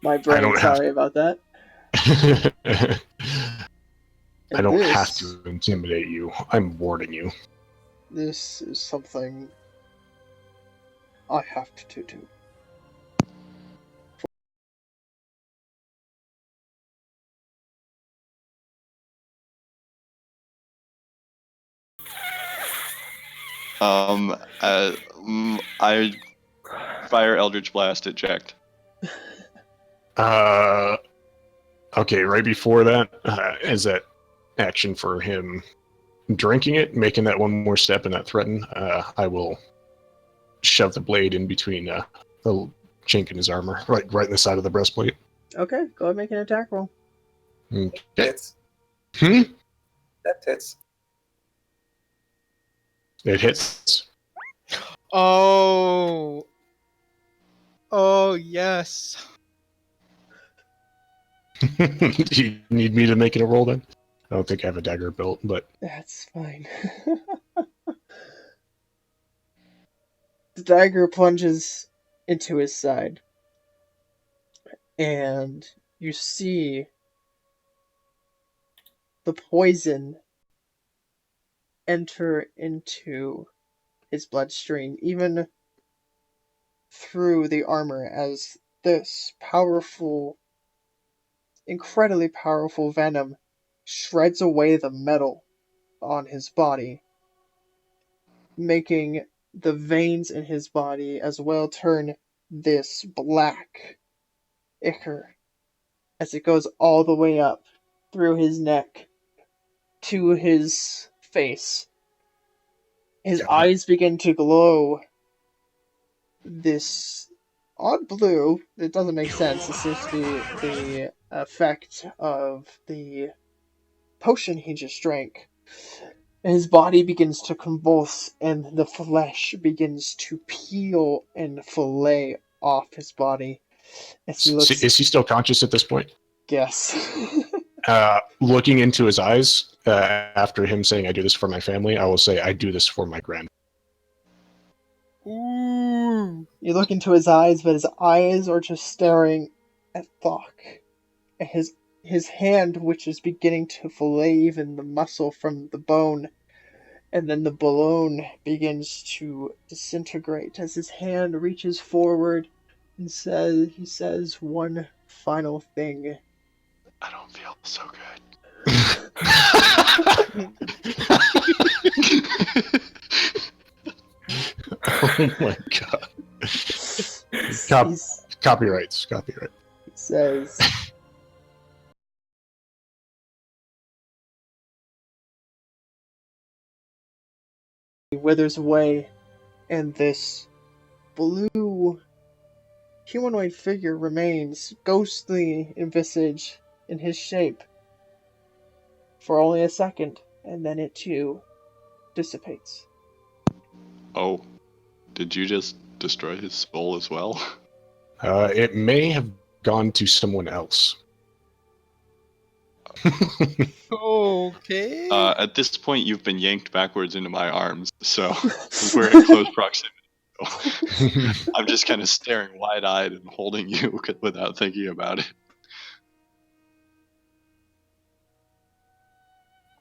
My brain, sorry about that. I don't have to intimidate you. I'm warning you. This is something I have to do. I fire Eldritch Blast at Jack. Okay, right before that, is that action for him drinking it, making that one more step and that threaten, I will shove the blade in between the chink in his armor, right in the side of the breastplate. Okay, go ahead and make an attack roll. Okay. Hits. That hits. It hits. Oh. Oh, yes. Do you need me to make it a roll then? I don't think I have a dagger built, but... That's fine. The dagger plunges into his side. And you see the poison enter into his bloodstream, even through the armor, as this powerful, incredibly powerful venom shreds away the metal on his body, making the veins in his body as well turn this black ichor as it goes all the way up through his neck to his face. His eyes begin to glow this odd blue. It doesn't make sense. It seems to be the effect of the potion he just drank. His body begins to convulse, and the flesh begins to peel and fillet off his body as he looks. Is he still conscious at this point? Yes. Looking into his eyes, after him saying, "I do this for my family," I will say, "I do this for my grand." Ooh. You look into his eyes, but his eyes are just staring at Thok. His hand, which is beginning to fillet even the muscle from the bone, and then the balloon begins to disintegrate as his hand reaches forward and he says one final thing. I don't feel so good. Oh my god. Copyrights. He says, he withers away, and this blue humanoid figure remains ghostly in visage in his shape for only a second, and then it too dissipates. Oh, did you just destroy his soul as well? It may have gone to someone else. Okay. At this point, you've been yanked backwards into my arms, so we're in close proximity. So I'm just kind of staring wide-eyed and holding you without thinking about it.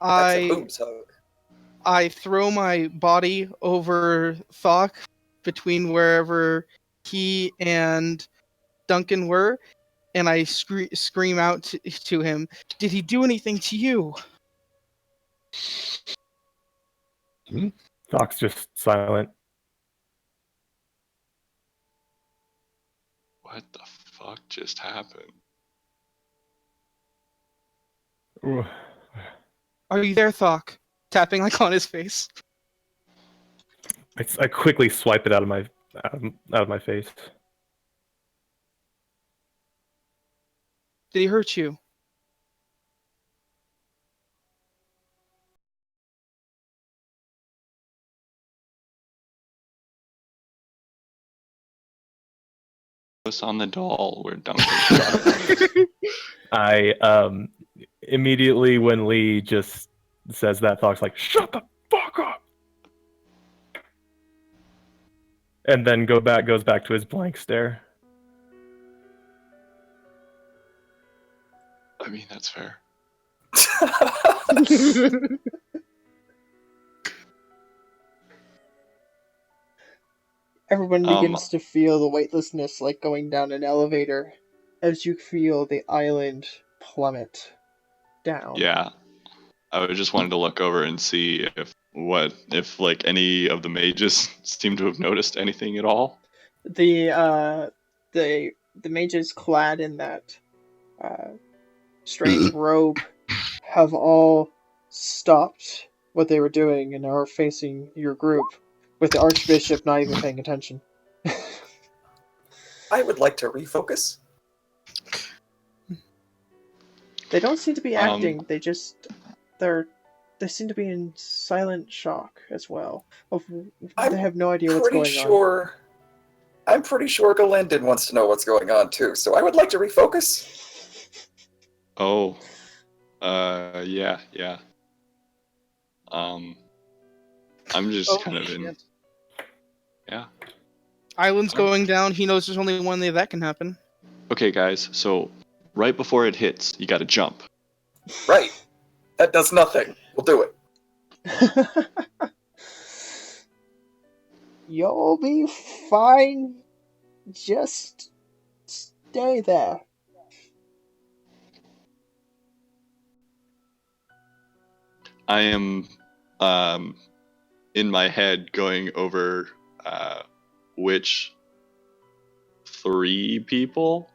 That's a boobs hug. I throw my body over Thok between wherever he and Duncan were, and I scream out to him, "Did he do anything to you?" Thok's just silent. What the fuck just happened? Ooh. Are you there, Thok? Tapping like on his face. I quickly swipe it out of my face. Did he hurt you? Us on the doll where Duncan shot him. I immediately when Lee just says that, Thok's like, "Shut the fuck up," and then goes back to his blank stare. I mean, that's fair. Everyone begins to feel the weightlessness like going down an elevator as you feel the island plummet down. Yeah. I just wanted to look over and see if like any of the mages seem to have noticed anything at all. The mages clad in that strange robe have all stopped what they were doing and are facing your group, with the Archbishop not even paying attention. I would like to refocus. They don't seem to be acting. They seem to be in silent shock as well. They have no idea what's going on. I'm pretty sure Galendon wants to know what's going on too, so I would like to refocus. Oh. Yeah. I'm just kind of in... Yeah. Island's going down. He knows there's only one way that can happen. Okay, guys, so right before it hits, you gotta jump. Right. That does nothing. We'll do it. You'll be fine. Just stay there. I am in my head going over which three people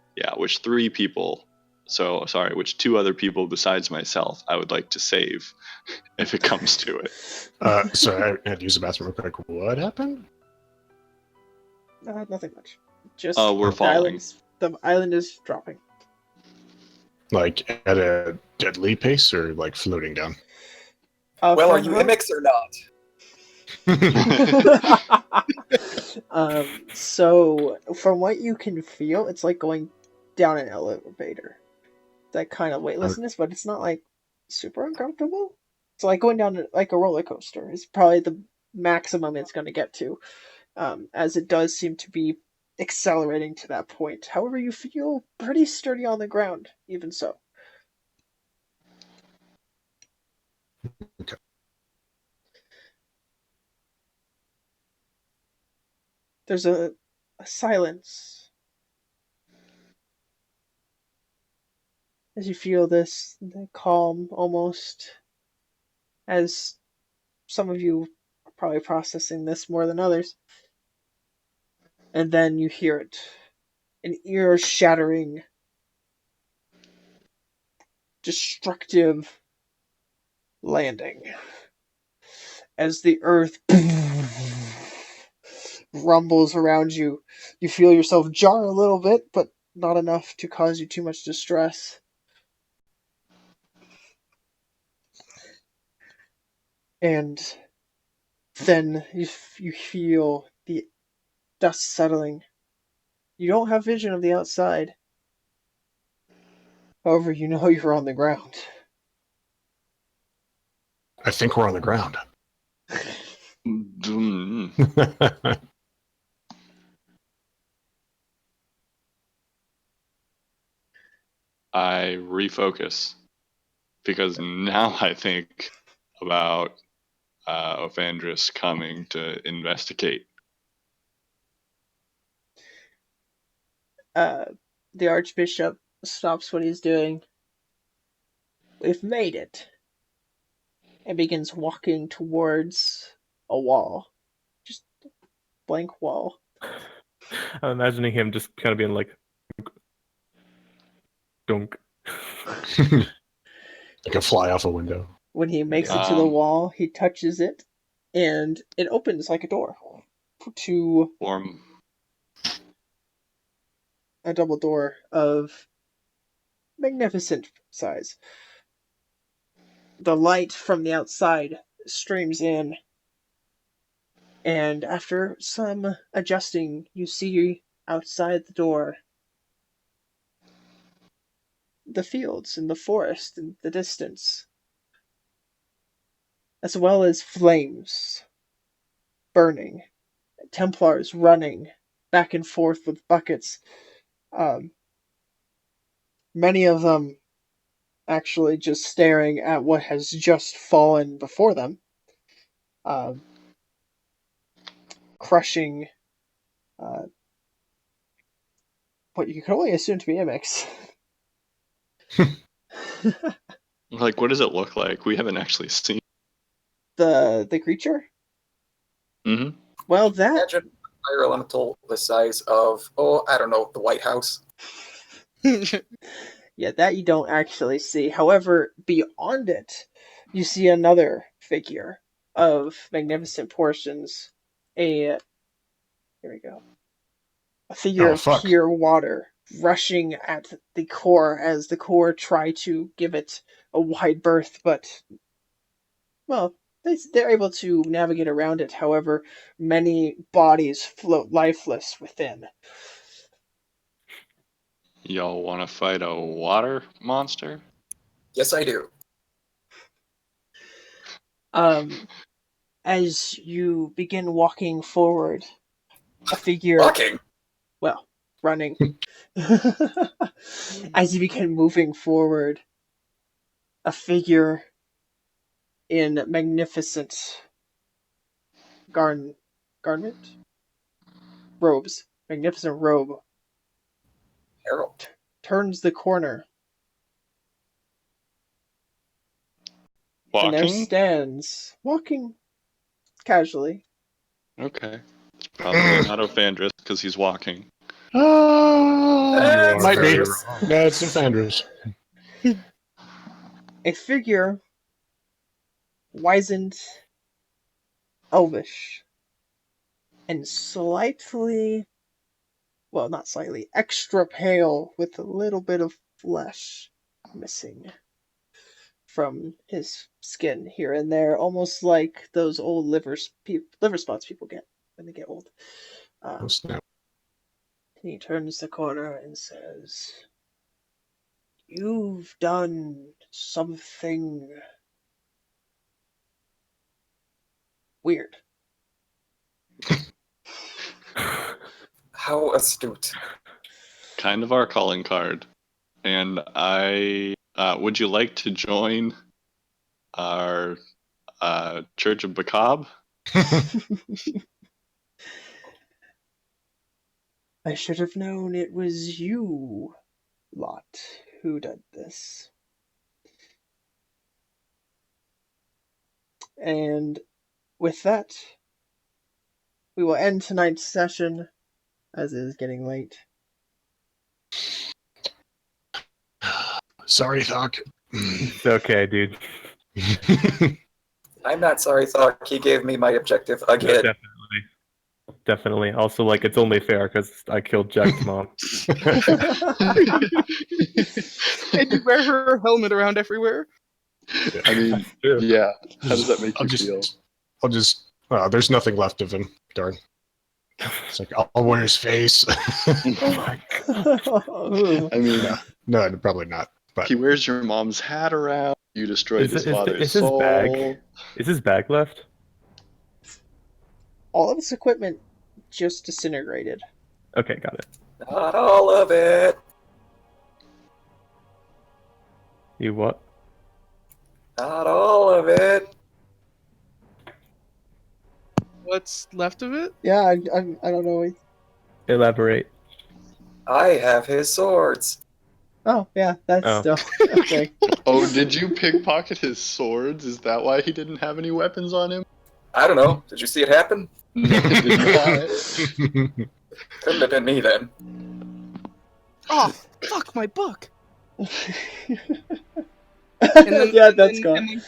So sorry, which 2 other people besides myself I would like to save if it comes to it. Sorry, I had to use the bathroom real quick. What happened? Nothing much. Just We're falling. the island is dropping. Like at a deadly pace or like floating down? Well, are you mimics or not? So from what you can feel, it's like going down an elevator. That kind of weightlessness, but it's not like super uncomfortable. It's like going down like a roller coaster. It's probably the maximum it's going to get to, as it does seem to be accelerating to that point. However, you feel pretty sturdy on the ground, even so. Okay. There's a silence as you feel this the calm almost, as some of you are probably processing this more than others. And then you hear it, an ear-shattering, destructive landing as the earth rumbles around you. You feel yourself jar a little bit, but not enough to cause you too much distress. And then you feel the dust settling. You don't have vision of the outside. However, you know you're on the ground. I think we're on the ground. I refocus because now I think about Ovandris coming to investigate. The Archbishop stops what he's doing. We've made it. And begins walking towards a wall. Just a blank wall. I'm imagining him just kind of being like, dunk. Like a fly off a window. When he makes it to the wall, he touches it, and it opens like a door to a double door of magnificent size. The light from the outside streams in, and after some adjusting, you see outside the door the fields and the forest in the distance, as well as flames burning, Templars running back and forth with buckets. Many of them actually just staring at what has just fallen before them, crushing what you can only assume to be mimics. Like, what does it look like? We haven't actually seen the creature. Mm-hmm. Well, that Imagine a fire elemental the size of, I don't know, the White House. Yeah, that you don't actually see. However, beyond it, you see another figure of magnificent proportions. Here we go. A figure of pure water rushing at the core as the core try to give it a wide berth, but, well, they're able to navigate around it. However, many bodies float lifeless within. Y'all want to fight a water monster? Yes, I do. As you begin walking forward, a figure... Walking? Well, running. As you begin moving forward, a figure in magnificent garment? Robes. Magnificent robe. Harold. Turns the corner. Walking? And there stands, walking casually. Okay. It's probably not Ovandris because he's walking. That's might be. very No, it's St. Andrews. A figure, wizened, elvish, and slightly, well, not slightly, extra pale with a little bit of flesh missing from his skin here and there, almost like those old liver spots people get when they get old. Oh, snap. He turns the corner and says, "You've done something weird." How astute. Kind of our calling card. And would you like to join our Church of Bacab? I should have known it was you lot who did this. And with that, we will end tonight's session, as it is getting late. Sorry, Thok. It's okay, dude. I'm not sorry, Thok. He gave me my objective again. Definitely. Also, like, it's only fair because I killed Jack's mom. And you wear her helmet around everywhere. I mean, yeah. How does that make you feel? I'll just. There's nothing left of him. Darn. It's like I'll wear his face. I mean, no, probably not. But he wears your mom's hat around. You destroyed his father's is soul. Is his bag left? All of his equipment just disintegrated. Okay, got it. Not all of it. You what? Not all of it. What's left of it? Yeah, I don't know. Elaborate. I have his swords. Oh, yeah, that's Oh. still okay. Oh, did you pickpocket his swords? Is that why he didn't have any weapons on him? I don't know. Did you see it happen? Did Couldn't have been me then. Oh, fuck my book! Yeah, that's gone.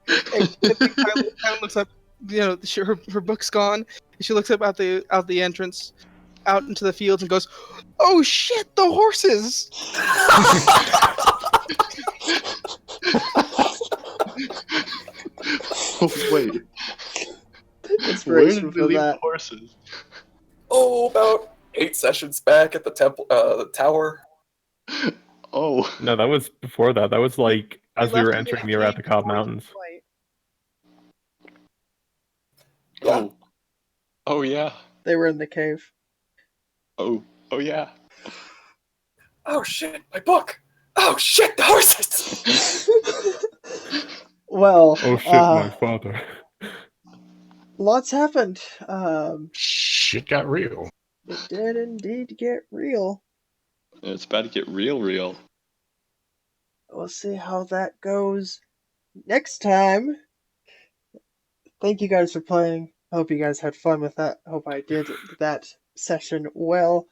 Kyla looks up. You know, her book's gone. She looks up out the entrance, out into the fields, and goes, "Oh shit, the horses!" Oh, wait. Inspiration for that. Horses? Oh, about 8 sessions back at the temple, the tower. Oh. No, that was before that. That was like as we were left them entering in the a cave Arathakab before Mountains. flight. Oh. Oh, yeah. They were in the cave. Oh. Oh, yeah. Oh shit, my book! Oh shit, the horses! Well, Oh shit, my father. lots happened. Shit got real. It did indeed get real. It's about to get real. We'll see how that goes next time. Thank you guys for playing. I hope you guys had fun with that. I hope I did that session well.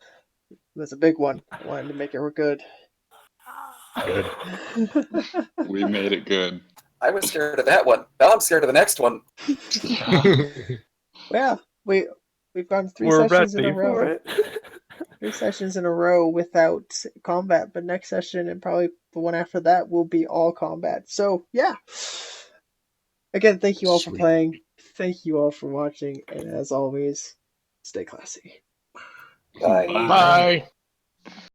It was a big one. I wanted to make it good. Good. We made it good. I was scared of that one. Now I'm scared of the next one. Well, we've gone three We're sessions in ready a row. for it. 3 sessions in a row without combat, but next session and probably the one after that will be all combat. So yeah. Again, thank you all for Sweet. playing. Thank you all for watching, and as always, stay classy. Bye. Bye.